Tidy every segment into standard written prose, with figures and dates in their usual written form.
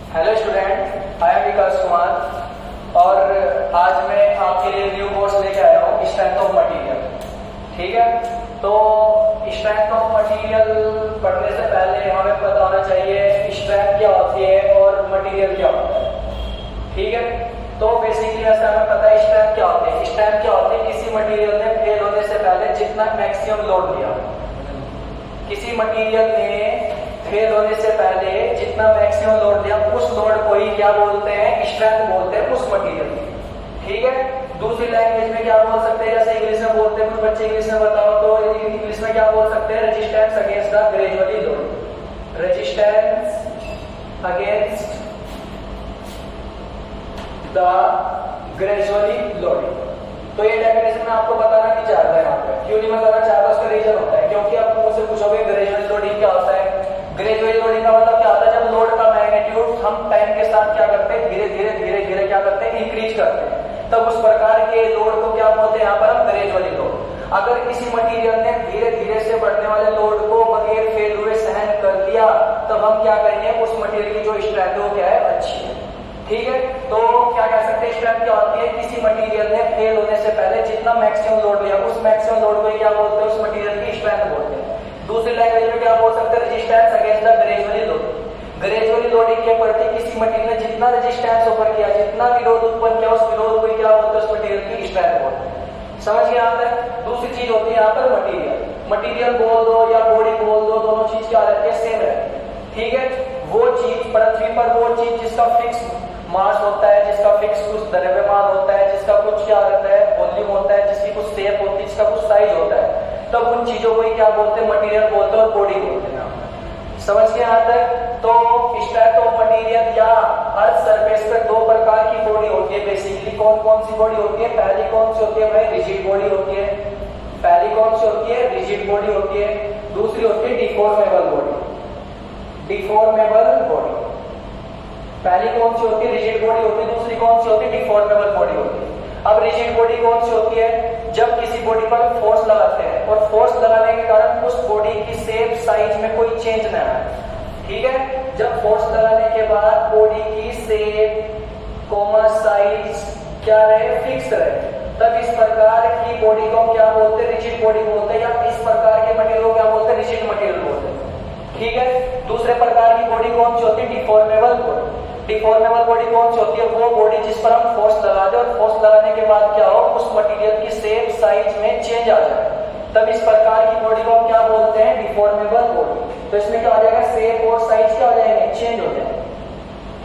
Hello student, I am विकास कुमार और आज मैं आपके लिए न्यू कोर्स लेके आया हूँ स्ट्रेंथ ऑफ मटेरियल। ठीक है, तो स्ट्रेंथ ऑफ मटेरियल पढ़ने से पहले हमें पता होना चाहिए स्ट्रेंथ क्या होती है और मटेरियल क्या होता है। ठीक है, तो बेसिकली ऐसा हमें पता है स्ट्रेंथ क्या होती है। स्ट्रेंथ क्या होती है? किसी मटेरियल ने फेल होने से पहले जितना मैक्सिमम लोड दिया, किसी मटेरियल ने फेल होने से पहले जितना मैक्सिमम लोड दिया उस लोड को ही क्या बोलते हैं? स्ट्रेंथ बोलते हैं उस मटेरियल की। ठीक है, दूसरी लैंग्वेज में क्या बोल सकते हैं? जैसे इंग्लिश में बोलते हैं, कुछ बच्चे इंग्लिश में बताओ तो इंग्लिश में क्या बोल सकते हैं? Resistance against the gradually load. Resistance against the gradually loading. तो ये डेफिनेशन मैं आपको बताना नहीं चाहता यहाँ पे। क्यों नहीं बताना चाहता? उसका रीजन होता है क्योंकि आप मुझसे पूछोगे ग्रेजुअल लोडिंग क्या होता है। ग्रेजुअल लोडिंग का मतलब क्या होता है? जब लोड का मैग्नीट्यूड हम टाइम के साथ क्या करते हैं? धीरे धीरे धीरे धीरे क्या करते हैं? इंक्रीज करते हैं, तब उस प्रकार के लोड को क्या बोलते हैं? यहाँ पर हम ग्रेजुअली लोड। अगर किसी मटेरियल ने धीरे धीरे से बढ़ने वाले लोड को बगैर फेल हुए सहन कर लिया, तब हम क्या करेंगे? उस मटेरियल की जो स्ट्रेंथ है वो क्या है? अच्छी है। ठीक है, तो क्या कह सकते हैं? स्ट्रेंथ क्या होती है? किसी मटेरियल ने फेल होने से पहले जितना मैक्सिमम लोड लिया उस मैक्सिमम लोड को क्या बोलते हैं? उस मटेरियल की स्ट्रेंथ बोलते हैं। दूसरी लैंग्वेज में क्या बोल सकते हैं? Resistance against the gradually loading. Gradually loading के प्रति किसी मटेरियल ने जितना रेजिस्टेंस ऊपर किया, जितना विरोध उत्पन्न किया, उस विरोध को क्या बोलते हैं? उस मटेरियल की स्ट्रेंथ बोलते हैं। समझ गए यहाँ तक? दूसरी चीज होती है यहाँ पर मटेरियल। मटेरियल बोल दो या बॉडी बोल दो, दोनों चीज क्या रहती है? सेम रहती है। ठीक है, वो चीज पृथ्वी पर वो चीज जिसका फिक्स मास होता है, जिसका फिक्स कुछ द्रव्यमान होता है, जिसका कुछ क्या रहता है? वॉल्यूम होता है, जिसकी कुछ शेप होती है, जिसका कुछ साइज होता है, तब उन चीजों को ही क्या बोलते हैं? मटेरियल बोलते हैं और बॉडी बोलते हैं। समझ के यहाँ तक? तो स्ट्रेंथ ऑफ मटेरियल या अर्थ सरफेस पर दो प्रकार की बॉडी होती है बेसिकली। कौन कौन सी बॉडी होती है? पहली कौन सी होती है भाई? रिजिड बॉडी होती है। पहली कौन सी होती है? रिजिड बॉडी होती है। दूसरी होती है डिफॉर्मेबल बॉडी। डिफॉर्मेबल बॉडी पहली कौन सी होती है? रिजिड बॉडी होती है। दूसरी कौन सी होती है? डिफॉर्मेबल बॉडी होती है। अब रिजिड बॉडी कौन सी होती है? जब किसी बॉडी पर फोर्स लगाते हैं और फोर्स लगाने के कारण उस बॉडी की शेप साइज में कोई चेंज ना आए। ठीक है, जब फोर्स लगाने के बाद बॉडी की शेप कोमा साइज क्या रहे? फिक्स रहे, तब इस प्रकार की बॉडी को क्या बोलते हैं? रिजिड बॉडी बोलते हैं। या इस प्रकार के मटेरियल को क्या बोलते हैं? रिजिड मटेरियल बोलते हैं। ठीक है, दूसरे प्रकार की बॉडी कौन सी होती है? Deformable body. डिफॉर्मेबल बॉडी कौन सी होती है? वो बॉडी जिस पर हम फोर्स लगा दें और फोर्स लगाने के बाद क्या हो? उस मटेरियल की शेप साइज में चेंज आ जाए, तब इस प्रकार की बॉडी को हम क्या बोलते हैं? Deformable body. तो इसमें क्या हो जाएगा? शेप और साइज क्या हो जाएंगे? चेंज हो जाएंगे।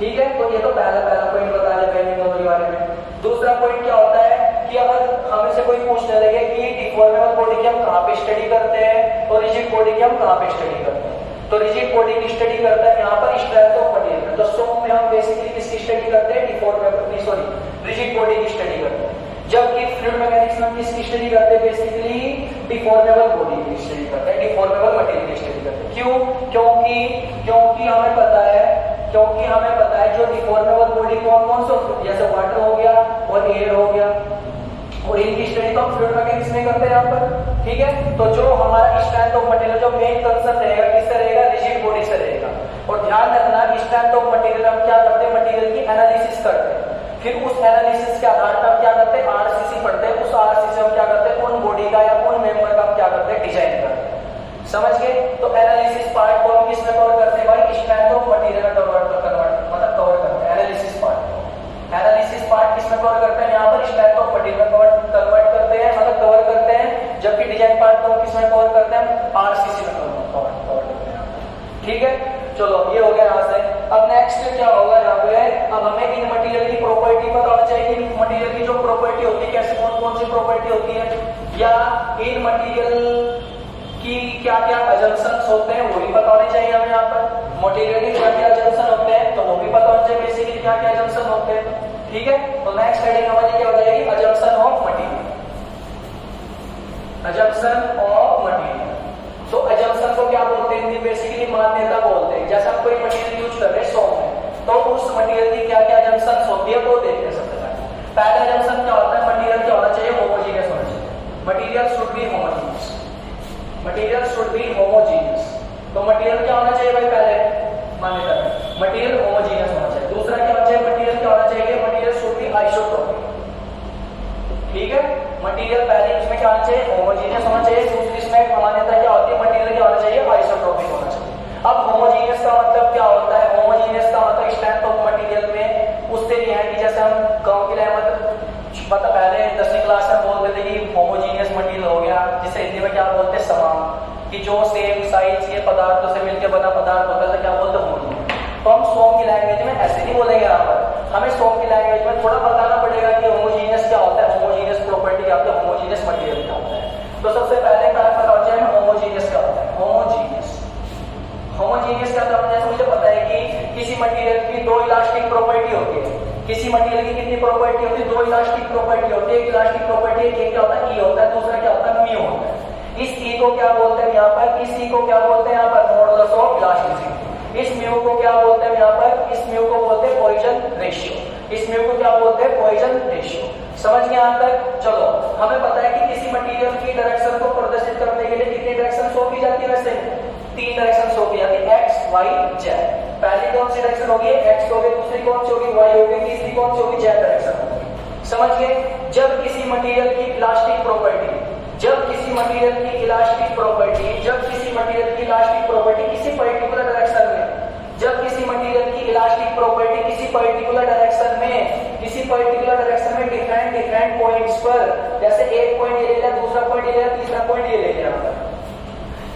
ठीक है, तो ये तो पहला पॉइंट बता दिया मैंने दोनों के बारे में। दूसरा पॉइंट क्या होता है कि अगर हमें से कोई पूछने लगे कि डिफॉर्मेबल बॉडी की हम कहाँ पे स्टडी करते हैं और रिजिड बॉडी की हम कहाँ पे स्टडी करते हैं, तो रिजिड बॉडी की स्टडी करता है यहाँ पर स्ट्रेंथ ऑफ मटेरियल। तो सो में हम बेसिकली किसकी स्टडी करते हैं? रिजिड बॉडी की स्टडी करते हैं। जबकि फ्लूइड मैकेनिक्स में हम किसकी स्टडी करते हैं? बेसिकली डिफॉर्मेबल बॉडी की स्टडी करते हैं, डिफॉर्मेबल मटेरियल की स्टडी करते हैं। क्यों? क्योंकि हमें पता है जो डिफॉर्मेबल बॉडी कौन कौन से, जैसे वाटर हो गया और एयर हो गया, और इनकी स्टडी तो हम फ्लूइड मैकेनिक्स में करते हैं यहाँ पर। ठीक है, तो जो हमारा स्ट्रेंथ ऑफ मटेरियल जो मेन कंसर्न रहेगा किससे रहेगा? रिजिड बॉडी से रहेगा। और ध्यान रखना स्ट्रेंथ ऑफ मटेरियल हम क्या करते हैं? मटेरियल की एनालिसिस करते हैं, फिर उस एनालिसिस के आधार पर हम क्या करते हैं? आरसीसी पढ़ते हैं। उस आरसीसी से हम क्या करते हैं? उन बॉडी का या उन मेंबर का हम क्या करते हैं? डिजाइन करते हैं। समझ गए? तो एनालिसिस पार्ट को हम किसमें कवर करते हैं भाई? स्ट्रेंथ ऑफ मटेरियल में कवर करते हैं। एनालिसिस पार्ट किसमें कवर करते हैं? यहाँ पर स्ट्रेंथ ऑफ मटेरियल कन्वर्ट करते हैं, मतलब कवर करते हैं। जबकि डिजाइन पार्ट को किसमें कवर करते हैं? आरसीसी में कवर करते हैं। ठीक है, चलो ये हो गया यहाँ से। अब नेक्स्ट क्या होगा यहाँ पे? अब हमें इन मटेरियल की प्रॉपर्टी पता होना चाहिए। इन मटेरियल की जो प्रॉपर्टी होती है, कैसे कौन कौन सी प्रॉपर्टी होती है, या इन मटेरियल की क्या क्या अजम्पशंस होते हैं वो भी पता होने चाहिए हमें। यहाँ पर मटेरियल के क्या क्या अजम्पशन होते हैं तो वो भी पता होना चाहिए बेसिकली क्या क्या अजम्पशन होते हैं। ठीक है, तो नेक्स्ट हेडिंग हमारी क्या हो जाएगी? Assumption of material. Assumption of material. तो अजम्पशन को क्या बोलते हैं? बेसिकली मान्यता बोलते हैं। जैसे हम कोई मटेरियल यूज कर रहे हैं 100 में, तो उस मटेरियल की क्या क्या अजम्पशंस होती है वो देखते हैं। सबसे पहले अजम्पशन क्या होता है? मटेरियल क्या होना चाहिए? होमोजीनियस होना चाहिए। Material should be homogeneous. Material should be homogeneous. तो मटेरियल क्या होना चाहिए भाई? पहले मान्यता में मटेरियल होमोजीनियस होना चाहिए। ठीक है, मटेरियल पहले इसमें क्या होना चाहिए, होमोजीनियस होना चाहिए। दूसरी इसमें मान्यता क्या होती है, मटेरियल क्या होना चाहिए, आइसोट्रोपिक होना चाहिए। अब होमोजीनियस का मतलब क्या होता है, होमोजीनियस का मतलब स्ट्रेंथ ऑफ मटेरियल में उससे नहीं है कि जैसे हम गांव के लिए मतलब पहले 10वीं क्लास में बोलते थे कि होमोजीनियस मटेरियल हो गया, जिसे हिंदी में क्या बोलते हैं, समान, कि जो सेम साइज के पदार्थों से मिलकर बना पदार्थ होता है, क्या बोलते हैं, होमोजीनियस। तो हम सोम की लैंग्वेज में ऐसे नहीं बोलेंगे, यहाँ पर हमें सोम की लैंग्वेज में थोड़ा बताना पड़ेगा कि होमोजीनियस क्या होता है, होमोजीनियस प्रॉपर्टी क्या होती है, होमोजीनियस मटेरियल क्या होता है। तो सबसे पहले पता हो जाए होमोजीनियस क्या होता है। होमोजीनियस होमोजीनियस क्या होता है, जैसे मुझे पता है कि किसी मटेरियल की दो इलास्टिक प्रॉपर्टी होती है। किसी मटेरियल की कितनी प्रॉपर्टी होती है, दो इलास्टिक प्रॉपर्टी होती है। एक इलास्टिक प्रॉपर्टी एक क्या होता है, ई होता है, दूसरा क्या होता है, म्यू होता है। इस ई को क्या बोलते हैं यहाँ पर, इस ई को क्या बोलते हैं यहाँ पर, मॉडुलस ऑफ इलास्टिसिटी। इस म्यू को क्या बोलते हैं यहाँ पर, इस म्यू को बोलते हैं पॉइजन रेशियो। इस म्यू को क्या बोलते हैं, पॉइजन रेशियो। समझ गए यहाँ तक। चलो, हमें पता है कि किसी मटेरियल की डायरेक्शन को प्रदर्शित करने के लिए कितनी डायरेक्शन शो की जाती है, वैसे 3 डायरेक्शन शो की जाती है, एक्स वाई जेड। पहली कौन सी डायरेक्शन होगी, एक्स होगी, दूसरी कौन सी होगी, वाई होगी, तीसरी कौन सी होगी, जेड डायरेक्शन होगी। समझ गए। जब किसी मटेरियल की इलास्टिक प्रॉपर्टी, जब किसी मटेरियल की इलास्टिक प्रॉपर्टी, जब किसी मटेरियल की इलास्टिक प्रॉपर्टी किसी पर्टिकुलर डायरेक्शन में, जब किसी मटेरियल की इलास्टिक प्रॉपर्टी किसी पर्टिकुलर डायरेक्शन में, किसी पर्टिकुलर डायरेक्शन में डिफरेंट पॉइंट्स पर, जैसे एक पॉइंट ये ले लिया, दूसरा पॉइंट ये ले लिया, तीसरा पॉइंट ये ले लिया,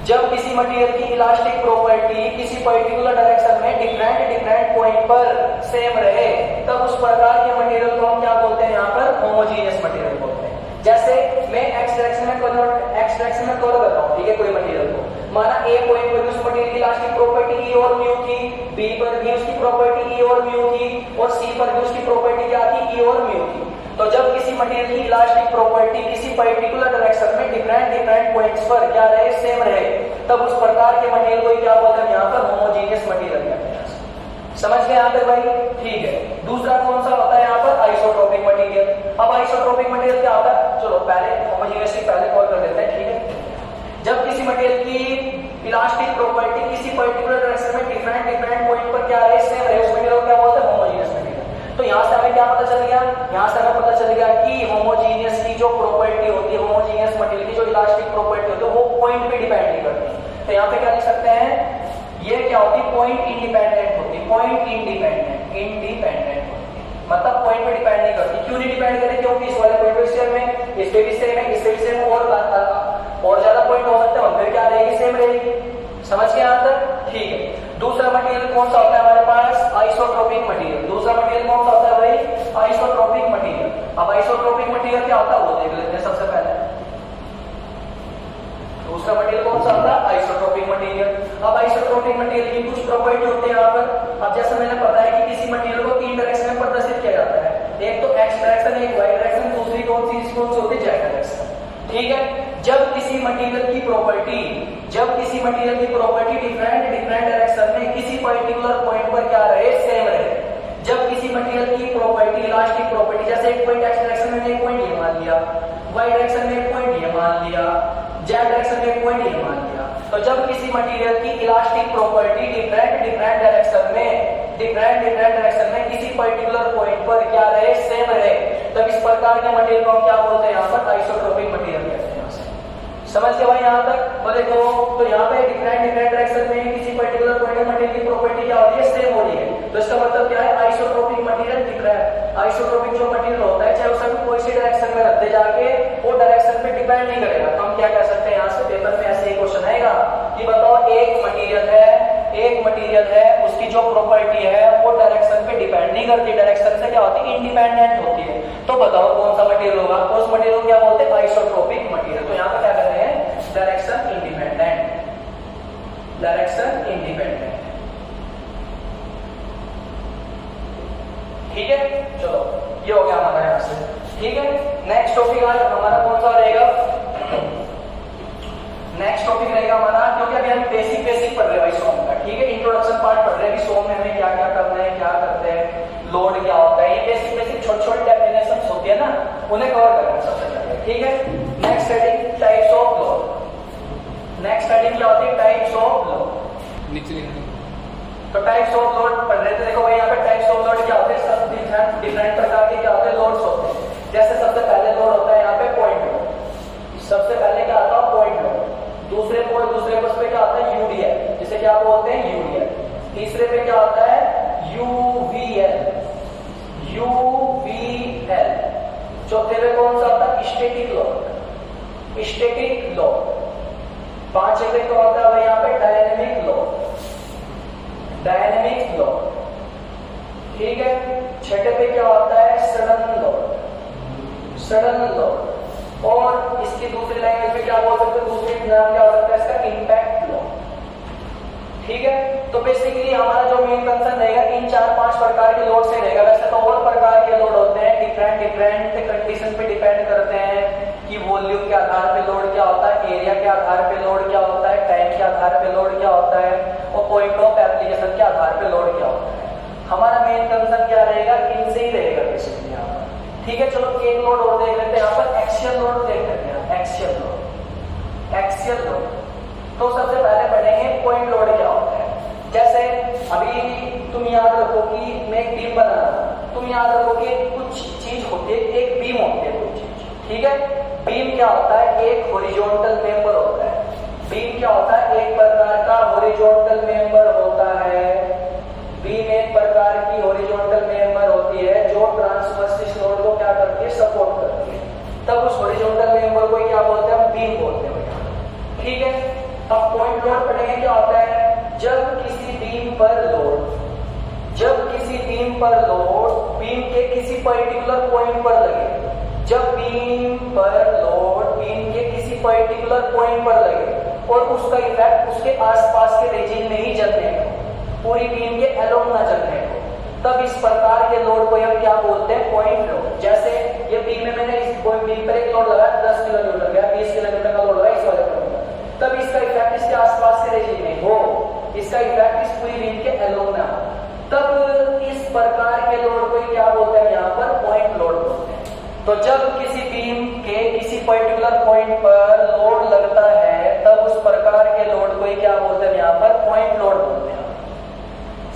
जब किसी मटेरियल की इलास्टिक प्रॉपर्टी किसी पर्टिकुलर डायरेक्शन में डिफरेंट पॉइंट पर सेम रहे, तब उस प्रकार के मटेरियल को हम क्या बोलते हैं, यहाँ पर होमोजीनियस मटेरियल बोलते हैं। जैसे मैं एक्स डायरेक्शन में कवर कर रहा हूँ, ठीक है, कोई मटेरियल को, माना ए पॉइंट पर उस मटेरियल की इलास्टिक प्रॉपर्टी ई और म्यू थी, बी पर भी उसकी प्रॉपर्टी ई और म्यू थी, और सी पर भी उसकी प्रॉपर्टी क्या थी, ई और म्यू थी। तो जब किसी मटेरियल की इलास्टिक प्रॉपर्टी किसी पर्टिकुलर डायरेक्शन में डिफरेंट पॉइंट्स पर क्या रहे, सेम रहे, तब उस प्रकार के मटेरियल को क्या बोलते हैं, यहाँ पर होमोजीनियस मटेरियल कहते हैं। समझ गए यहाँ पे भाई, ठीक है। दूसरा कौन सा होता है यहाँ पर, आइसोट्रोपिक मटेरियल। अब आइसोट्रोपिक मटेरियल क्या होता है, चलो पहले होमोजीनियस से पहले कॉल कर देते हैं, ठीक है। जब किसी मटेरियल की इलास्टिक प्रॉपर्टी किसी पर्टिकुलर डायरेक्शन में डिफरेंट पॉइंट पर क्या रहे, सेम रहे, उस मटेरियल को क्या बोलते हैं, होमोजीनियस मटेरियल। तो यहाँ से हमें क्या पता चल गया, यहाँ से हमें पता चल गया कि होमोजीनियस की जो प्रॉपर्टी होती है, होमोजीनियस मटेरियल की जो इलास्टिक प्रॉपर्टी होती है, वो पॉइंट पे डिपेंड नहीं करती। तो यहाँ पे क्या लिख सकते हैं, ये क्या होती है, पॉइंट इंडिपेंडेंट होती है, पॉइंट इंडिपेंडेंट होती है, मतलब पॉइंट पे डिपेंड नहीं करती। क्यों नहीं डिपेंड करती, क्योंकि इस वाले पॉइंट पे सेम है, इस पे भी सेम है, इस पे भी सेम, और ज्यादा पॉइंट हो सकते हैं, फिर क्या रहेगी, सेम रहेगी। समझ के यहाँ तक, ठीक है। दूसरा मटेरियल कौन सा होता है हमारे पास, आइसोट्रोपिक मटेरियल। दूसरा मटेरियल कौन सा होता है भाई, आइसोट्रोपिक मटेरियल। अब आइसोट्रोपिक मटेरियल क्या होता है वो देख लेते हैं सबसे पहले। दूसरा मटेरियल कौन सा होता है, आइसोट्रोपिक मटेरियल। अब आइसोट्रोपिक मटेरियल की कुछ प्रॉपर्टी होती है यहाँ पर। अब जैसे मैंने बताया कि किसी मटेरियल को 3 डायरेक्शन में प्रदर्शित किया जाता है, एक तो एक्स डायरेक्शन, एक वाई डायरेक्शन, दूसरी कौन सी होती है, जेड डायरेक्शन, ठीक है। जब किसी मटेरियल की प्रॉपर्टी डिफरेंट डायरेक्शन में किसी पर्टिकुलर पॉइंट पर क्या रहे, सेम रहे, जब किसी मटेरियल की प्रॉपर्टी इलास्टिक प्रॉपर्टी, जैसे एक पॉइंट एक्स डायरेक्शन में एक पॉइंट ये मान लिया, वाई डायरेक्शन में एक पॉइंट ये मान लिया, जेड डायरेक्शन में एक पॉइंट ये मान लिया। तो जब किसी मटेरियल की इलास्टिक प्रॉपर्टी डिफरेंट डायरेक्शन में किसी पर्टिकुलर पॉइंट पर क्या रहे, सेम रहे, तब इस प्रकार के मटेरियल को हम क्या बोलते हैं, यहाँ पर आइसोट्रोपिक मटेरियल कहते हैं। समझ के भाई यहाँ तक। तो देखो, तो यहाँ पे डिफरेंट डायरेक्शन में किसी पर्टिकुलर पॉइंट में मटेरियल की प्रॉपर्टी क्या होती है, सेम हो रही है। तो इसका मतलब क्या है, आइसोट्रोपिक मटेरियल दिख रहा है। आइसोट्रोपिक जो मटेरियल होता है, चाहे उसका कोई सी डायरेक्शन में रख दे जाके, वो डायरेक्शन पे डिपेंड नहीं करेगा। तो हम क्या कर सकते हैं, यहाँ से पेपर में ऐसे एक क्वेश्चन आएगा कि बताओ एक मटेरियल है, उसकी जो प्रॉपर्टी है वो डायरेक्शन पे डिपेंड नहीं करती, डायरेक्शन से क्या होती है, इंडिपेंडेंट होती है। तो बताओ कौन सा मटेरियल होगा, तो उस मटेरियल को क्या बोलते हैं, आइसोट्रोपिक मटेरियल। तो यहाँ पे क्या कर रहे हैं, डायरेक्शन इंडिपेंडेंट, ठीक है। चलो, ये हो गया हमारा यहाँ से, ठीक है। नेक्स्ट टॉपिक आज हमारा कौन सा रहेगा, नेक्स्ट टॉपिक रहेगा हमारा, क्योंकि अभी हम बेसिक पढ़ रहे हैं भाई सोम का, ठीक है। इंट्रोडक्शन पार्ट पढ़ रहे हैं कि सोम में हमें क्या क्या करना है, क्या करते हैं, लोड क्या होता है, ये बेसिक छोटी डेफिनेशंस होती है ना, उन्हें कवर करना है सबसे पहले, ठीक है। Next heading types of load. Next heading क्या होती है, टाइप्स ऑफ लोड। तो टाइप्स ऑफ लोड पढ़ रहे थे। देखो भाई यहाँ पे टाइप्स ऑफ लोड क्या होते हैं, सब डिफरेंट प्रकार के क्या होते हैं, लोड्स होते हैं। जैसे सबसे पहले लोड होता है स्टैटिक लोड। 5 पे क्या होता है भाई यहाँ पे डायनेमिक लोड, डायनेमिक लोड, ठीक है। 6 पे क्या होता है सडन लोड, सडन लोड। और इसकी दूसरी लैंग्वेज में क्या बोल सकते हैं, दूसरी नाम क्या हो सकता है इसका, इंपैक्ट लोड, ठीक है। तो बेसिकली हमारा जो मेन कंसर्न रहेगा इन 4-5 प्रकार के लोड से रहेगा। वैसे तो और प्रकार के लोड होते हैं, डिफरेंट डिफरेंट कंडीशन पे डिपेंड करते हैं कि वॉल्यूम के आधार पे लोड क्या होता है, एरिया के आधार पे लोड क्या होता है, टाइम के आधार पे लोड क्या होता है, और पॉइंट ऑफ एप्लीकेशन के आधार पे लोड क्या होता है। हमारा मेन कंसर्न क्या रहेगा, इनसे ही रहेगा बेसिकली यहाँ पर, ठीक है। चलो एक लोड और देख लेते हैं यहाँ पर, एक्सियल लोड देख लेते हैं। एक्सियल लोड, एक्सियल लोड तो सबसे पहले पढ़ेंगे पॉइंट लोड क्या होता है। जैसे अभी तुम याद रखो कि मैं एक बीम बना रहा हूं, तुम याद रखो कि कुछ चीज होती है, एक बीम होती है कोई चीज, ठीक है। बीम क्या होता है, एक हॉरिजॉन्टल मेंबर होता है। बीम क्या होता है, एक प्रकार का हॉरिजॉन्टल मेंबर होता है। बीम एक प्रकार की हॉरिजॉन्टल मेंबर होती है जो ट्रांसवर्स लोड को क्या करती है, सपोर्ट करती है। तब उस हॉरिजॉन्टल मेंबर को क्या बोलते हैं, हम बीम बोलते हैं, ठीक है। अब पॉइंट लोड पढ़ेंगे क्या होता है, जब किसी बीम पर लोड, जब किसी बीम पर लोड बीम के किसी पर्टिकुलर पॉइंट पर लगे, जब बीम पर लोड बीम के किसी पर्टिकुलर पॉइंट पर लगे और उसका इफेक्ट उसके आसपास के रीजन में ही जलने को, पूरी बीम के अलोंग ना जलने को, तब इस प्रकार के लोड को हम क्या बोलते हैं, पॉइंट लोड। जैसे ये बीम में मैंने इस बीम पर एक लोड लगाया 10 किलोमीटर या 20 किलोमीटर का लोड लगाया इस वाले पर, तब इसका इफेक्ट इसके आसपास के रीजन में हो, इसका इफेक्ट इस पूरी बीम के अलोंग ना हो, तब इस प्रकार के लोड को क्या बोलते हैं, यहाँ पर पॉइंट लोड बोलते हैं। तो जब किसी बीम के किसी पर्टिकुलर पॉइंट पर लोड लगता है तब उस प्रकार के लोड को क्या बोलते हैं, यहाँ पर पॉइंट लोड बोलते हैं।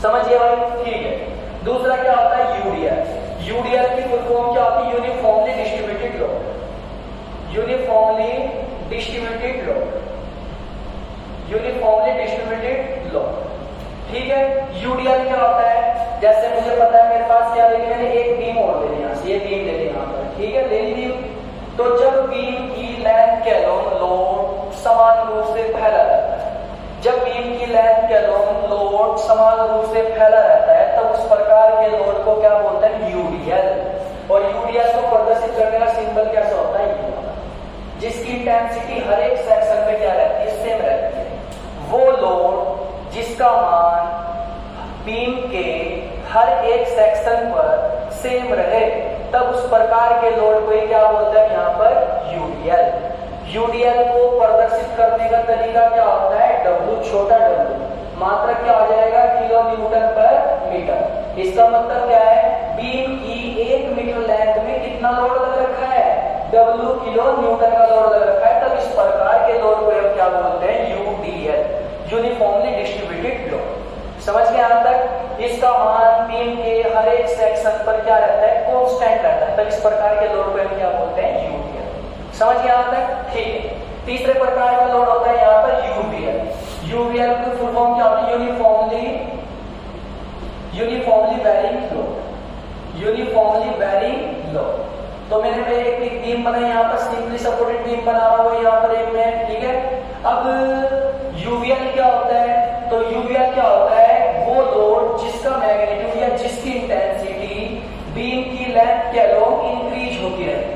समझिए भाई, ठीक है। दूसरा क्या होता है, यूडीएल। यूडीएल की फुल फॉर्म क्या होती है, uniformly distributed load, uniformly distributed load, uniformly distributed load, ठीक है। यूडीएल क्या होता है, जैसे मुझे पता है मेरे पास क्या लेनी, मैंने एक बीम और ले ली यहाँ से, ये बीम ले ली यहाँ पर, ठीक है, ले ली। तो जब बीम की लेंथ के अलोंग लोड समान रूप से फैला रहता है, जब बीम की लेंथ के अलोंग लोड समान रूप से फैला रहता है तब उस प्रकार के लोड को क्या बोलते हैं, यूडीएल। और यूडीएल को प्रदर्शित करने का सिंबल कैसा होता है, जिसकी इंटेंसिटी हर एक सेक्शन में क्या रहती है, सेम रहती है। वो लोड जिसका मान बीम के हर एक सेक्शन पर सेम रहे तब उस प्रकार के लोड को क्या बोलते हैं, यहाँ पर यूडीएल। यूडीएल को प्रदर्शित करने का तरीका क्या होता है, डब्ल्यू, छोटा डब्ल्यू, मात्रक क्या हो जाएगा, किलो न्यूटन पर मीटर। इसका मतलब क्या है, बीम की 1 मीटर लेंथ में कितना लोड लग रखा है, डब्ल्यू किलो न्यूटन का लोड लग रखा है, तब इस प्रकार के लोड को हम क्या बोलते हैं, यूडीएल, यूनिफॉर्मली डिस्ट्रीब्यूटेड लोड। समझ गए यहां तक। इसका मान बीम के हर एक सेक्शन पर क्या रहता है, कांस्टेंट रहता है, तब इस प्रकार के लोड को हम क्या बोलते हैं, यूडीएल। समझ गए यहां तक, ठीक है। तीसरे प्रकार का लोड होता है यहाँ पर यूवीएल। यूवीएल की फुल फॉर्म क्या होती है, uniformly varying load, uniformly varying load. तो मैंने एक बीम बनाई यहाँ पर, सिंपली सपोर्टेड बीम बना रहा हूँ यहाँ पर एक में, ठीक है। अब यूवीएल क्या होता है, तो यूवीएल क्या होता है, वो लोड जिसका मैग्नीट्यूड या जिसकी इंटेंसिटी बीम की लेंथ के अलोंग इंक्रीज होती रहती है।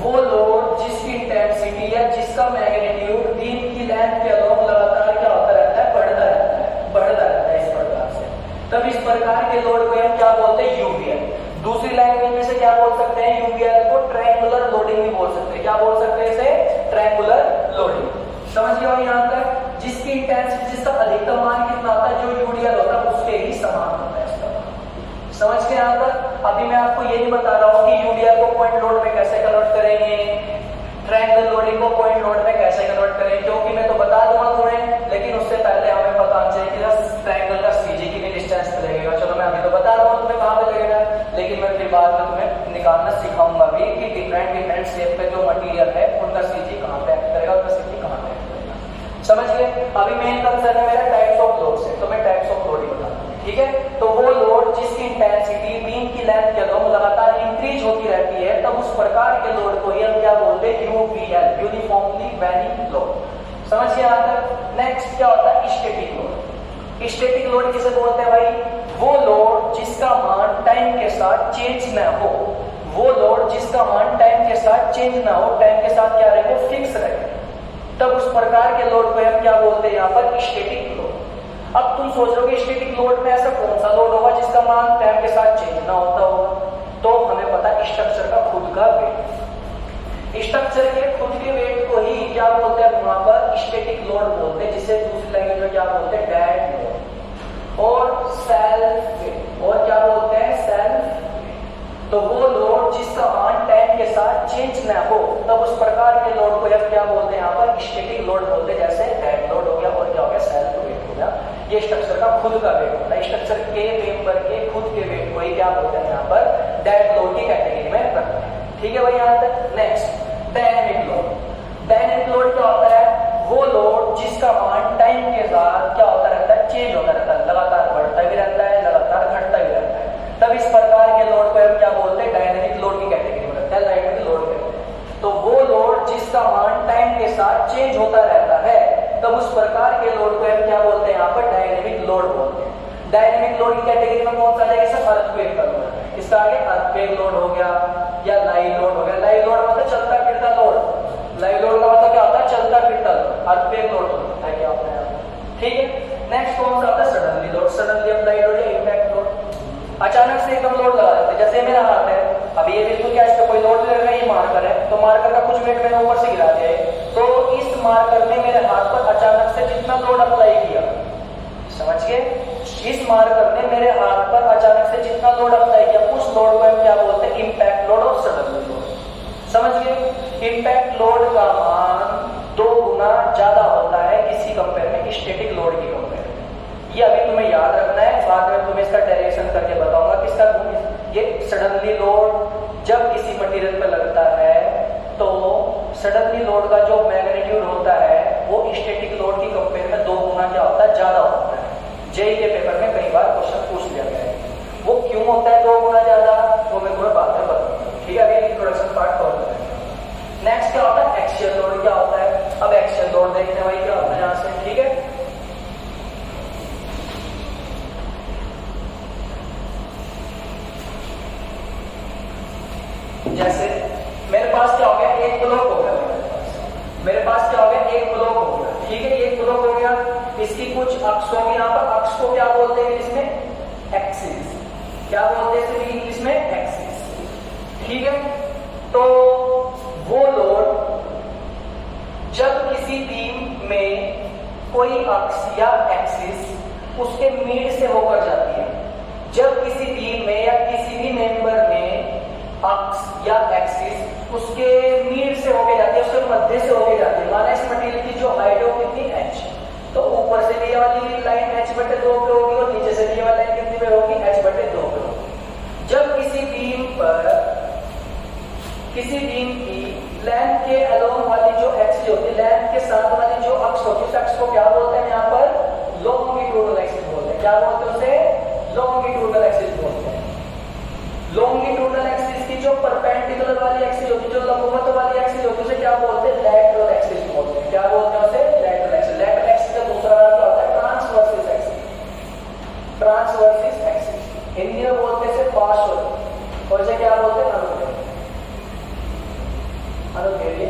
वो लोड जिसकी इंटेंसिटी या जिसका मैग्नीट्यूड बीम की लेंथ के अलोंग लगातार क्या होता रहता है, बढ़ता रहता है, बढ़ता रहता है इस प्रकार से, तब इस प्रकार के लोड को हम क्या बोलते हैं, यूवीएल। दूसरी लैंग्वेज में से क्या बोल सकते हैं, यूवीएल को ट्रायंगुलर लोडिंग भी बोल सकते हैं। क्या बोल सकते हैं इसे, ट्रायंगुलर लोडिंग। समझ गए यहाँ तक। जिसकी इंटेंसिटी, जिसका अधिकतम मान कितना होता है, जो यूडीएल होता है उसके ही समान होता है इसका मान। समझ गए यहाँ तक। अभी मैं आपको ये नहीं बता रहा हूँ कि यूडीएल को पॉइंट लोड में कैसे कन्वर्ट करेंगे, ट्रायंगल लोडिंग को पॉइंट लोड में कैसे कन्वर्ट करेंगे, क्योंकि मैं तो बता दूंगा तुम्हें, लेकिन उससे पहले हमें पता चाहिए कि ट्रायंगल का सीजी की डिस्टेंस पे लगेगा। चलो मैं अभी तो बता रहा हूँ तुम्हें कहाँ पे लगेगा, लेकिन मैं फिर बाद में तुम्हें निकालना सिखाऊंगा भी कि डिफरेंट शेप पे जो मटेरियल है उनका सीजी कहाँ पे एक्ट करेगा, उनका सीजी कहाँ पे एक्ट करेगा। समझ गए। अभी मेन कंसर्न है मेरा टाइप्स ऑफ लोड से, तो मैं टाइप्स ऑफ लोड ही बताऊंगा, ठीक है। तो वो लोड जिसकी इंटेंसिटी बीम की लेंथ के लोग लगातार इंक्रीज होती रहती है, तब उस प्रकार के लोड को ही हम क्या बोलते हैं, यूवीएल, यूनिफॉर्मली वैरिंग लोड। समझिए यहाँ तक। नेक्स्ट क्या होता है, स्टैटिक लोड। स्टैटिक लोड किसे बोलते हैं भाई, वो लोड जिसका मान टाइम के साथ चेंज न हो, वो लोड जिसका मान टाइम के साथ चेंज ना हो, टाइम के साथ क्या रहे, वो फिक्स रहे, तब उस प्रकार के लोड को हम क्या बोलते हैं यहाँ पर, स्टैटिक लोड। अब तुम सोच रहे हो कि स्टैटिक लोड में ऐसा कौन सा लोड होगा जिसका मान टाइम के साथ चेंज ना होता होगा, तो हमें पता है स्ट्रक्चर का खुद का वेट। स्ट्रक्चर के खुद के वेट को ही क्या बोलते हैं वहां पर, स्टैटिक लोड बोलते हैं, जिसे दूसरी लैंग्वेज में क्या बोलते हैं, डेड लोड और सेल्फ वेट, और क्या बोलते हैं, सेल्फ। तो वो लोड जिसका मान टाइम के साथ चेंज ना हो, तब उस प्रकार के लोड को हम क्या बोलते हैं यहाँ पर, स्टैटिक लोड बोलते हैं, जैसे डेड लोड हो गया और क्या हो गया, सेल्फ वेट हो गया। ये स्ट्रक्चर का खुद का वेट होता है, स्ट्रक्चर के मेंबर के खुद के वेट को ही क्या बोलते हैं यहाँ पर, डेड लोड की कैटेगरी में रखते हैं। ठीक है भाई यहाँ तक। Next dynamic load. Dynamic load क्या होता है, वो लोड जिसका मान टाइम के साथ क्या होता रहता है, चेंज होता रहता है, लगातार बढ़ता भी रहता है, लगातार घटता भी रहता है, तब इस प्रकार के लोड को हम क्या बोलते हैं, डायनेमिक लोड की कैटेगरी में रखते हैं, डायनेमिक लोड कहते हैं। तो वो लोड जिसका मान टाइम के साथ चेंज होता रहता है, तब उस प्रकार के लोड को हम क्या बोलते हैं यहाँ पर, डायनेमिक लोड बोलते हैं। डायनेमिक लोड की कैटेगरी में कौन सा जाएगा, जैसे अर्थक्वेक का लोड, इसका आगे अर्थक्वेक लोड हो गया या लाइव लोड हो गया। लाइव लोड मतलब चलता फिरता लोड, लाइव लोड का मतलब क्या होता है, चलता फिरता लोड, अर्थक्वेक लोड होता है क्या होता है। ठीक है। नेक्स्ट कौन सा आता है, suddenly load, suddenly applied load या इम्पैक्ट लोड। अचानक से एकदम लोड लगा देते, जैसे मेरा हाथ है, अब ये बिल्कुल क्या इस पे कोई लोड ले रहा है, ये मार्कर है, तो मार्कर का कुछ वेट मैंने ऊपर से गिरा दिया है, तो इस मार्कर ने मेरे हाथ पर अचानक से जितना लोड अप्लाई किया, समझ गए, इस मार्कर ने मेरे हाथ पर अचानक से जितना लोड अप्लाई किया, उस लोड को हम क्या बोलते हैं, इम्पैक्ट लोड और सडनली लोड। समझ गए। इम्पैक्ट लोड का मान 2 गुना ज्यादा होता है किसी कंपेयर में, स्टैटिक लोड की कंपेयर में। ये अभी तुम्हें याद रखना है, बाद में तुम्हें इसका डेरिवेशन करके बताऊंगा किसका। ये सडनली लोड जब किसी मटेरियल पर लगता है, तो सडनली लोड का जो मैग्नीट्यूड होता है वो स्टैटिक लोड की कंपेयर में 2 गुना क्या होता है, ज्यादा होता है। जेईई के पेपर में कई बार क्वेश्चन पूछ लिया गया है, वो क्यों होता है 2 गुना ज्यादा, वो मैं तुम्हें बाद में बताऊंगा। ठीक है, अभी इंट्रोडक्शन पार्ट कवर करेंगे। नेक्स्ट क्या होता है, एक्सियल लोड क्या होता है। अब एक्सियल लोड देखते हैं भाई क्या होता है यहां से। ठीक है, जैसे मेरे पास क्या हो गया, एक ब्लॉक हो गया, मेरे पास क्या हो गया, एक ब्लॉक हो गया। ठीक है, एक ब्लॉक हो गया, इसकी कुछ अक्ष होगी, यहाँ पर अक्ष को क्या बोलते हैं इंग्लिश में, एक्सिस। क्या बोलते हैं इंग्लिश में, एक्सिस। ठीक है, तो वो लोड जब किसी बीम में कोई अक्ष या एक्सिस उसके मिड से होकर जाती है, जब किसी बीम में या किसी भी मेंबर में अक्ष या एक्सिस उसके मिड से होके जाती है, उसके मध्य से होके जाती है, माना इस मटेरियल की जो हाइट हो कितनी h, तो ऊपर से ये वाली लाइन h/2 पे होगी और नीचे से ये वाली लाइन कितनी पे होगी, h/2 पे होगी। जब किसी बीम पर, किसी बीम की लेंथ के अलोंग वाली जो एक्सिस होती है, लेंथ के साथ वाली जो अक्ष होती है, उस अक्ष को क्या बोलते हैं यहाँ पर, लॉन्गिट्यूडनल एक्सिस बोलते हैं। क्या बोलते हैं उसे, लॉन्गिट्यूडनल एक्सिस बोलते हैं। लॉन्गिट्यूडनल एक्सिस की जो परपेंडिकुलर वाली एक्सिस होती है, जो लंबवत वाली एक्सिस होती है, उसे क्या बोलते हैं, लैटरल एक्सिस बोलते हैं। क्या बोलते हैं उसे, लैटरल एक्सिस। लैटरल एक्सिस का दूसरा नाम क्या होता है, transversus axis. Transversus axis Hindi में बोलते हैं पार्श्व, और इसे क्या बोलते हैं, अनुदैर्ध्य। अनुदैर्ध्य,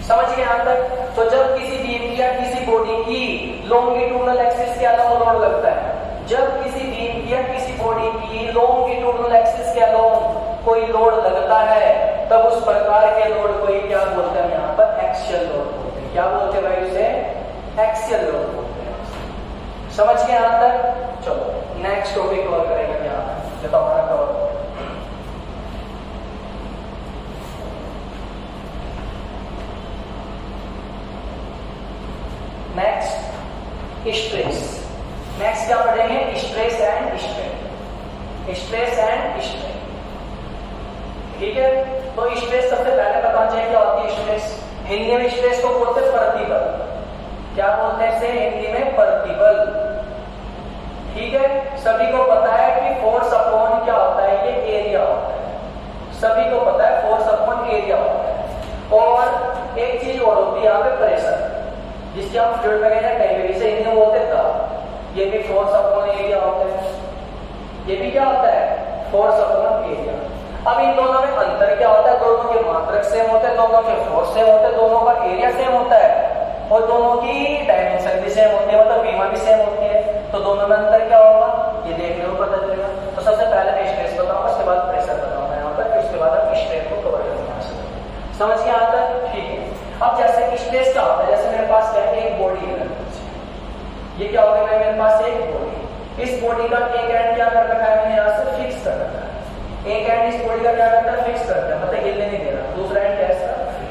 समझ गए यहां तक। तो जब किसी बीम की या किसी बॉडी की लॉन्गिट्यूडनल एक्सिस के अलोंग लोड लगता है, जब किसी बीम या किसी बॉडी की लॉन्गिट्यूडनल एक्सिस के अलोंग कोई लोड लगता है, तब उस प्रकार के लोड को ही क्या बोलते हैं यहाँ पर, एक्सियल लोड बोलते हैं। क्या बोलते हैं भाई उसे, एक्सियल लोड बोलते हैं। समझ गए यहाँ तक। चलो नेक्स्ट टॉपिक कवर करेंगे यहाँ, जो तो हमारा कवर। Next stress. नेक्स्ट क्या पढ़ेंगे, stress and strain. Stress and strain, ठीक है। तो स्ट्रेस सबसे पहले बताना चाहिए क्या होती है स्ट्रेस। हिंदी में स्ट्रेस को बोलते हैं प्रतिबल। क्या बोलते हैं इसे हिंदी में, प्रतिबल। ठीक है, सभी को पता है कि फोर्स अपॉन क्या होता है, सभी को पता है फोर्स अपॉन एरिया होता है। और एक चीज और होती है यहाँ पे प्रेशर, जिसकी हम फ्लूइड में कहते हैं टेम्परेचर, से इन्हें बोलते हैं दबाव। ये भी फोर्स अपॉन एरिया होता है। ये भी क्या होता है? Force upon area. अब इन दोनों में अंतर क्या होता है? दोनों के मात्रक सेम होते हैं, दोनों के फोर्स सेम होते हैं, दोनों का एरिया सेम होता है और दोनों की डायमेंशन भी सेम होती है, मतलब बीमा भी सेम होती है। तो दोनों में अंतर क्या होगा ये देखने को पता चलेगा। तो सबसे पहले मैं स्ट्रेस बताऊंगा, उसके बाद प्रेशर बताऊंगा यहाँ पर, फिर उसके बाद आप स्ट्रेन को कवर करेंगे। समझ गया यहाँ तक? ठीक है। अब जैसे कि स्ट्रेस क्या होता है, जैसे मेरे पास क्या है, एक बॉडी है, ये क्या होगा, मेरे पास एक बॉडी, इस बॉडी का एक एंड क्या कर रखा है मैंने यहाँ से फिक्स कर रखा है, एक एंड इस बॉडी का क्या करता है फिक्स करता है, मतलब हिलने नहीं दे रहा, दूसरा एंड कैसा फ्री।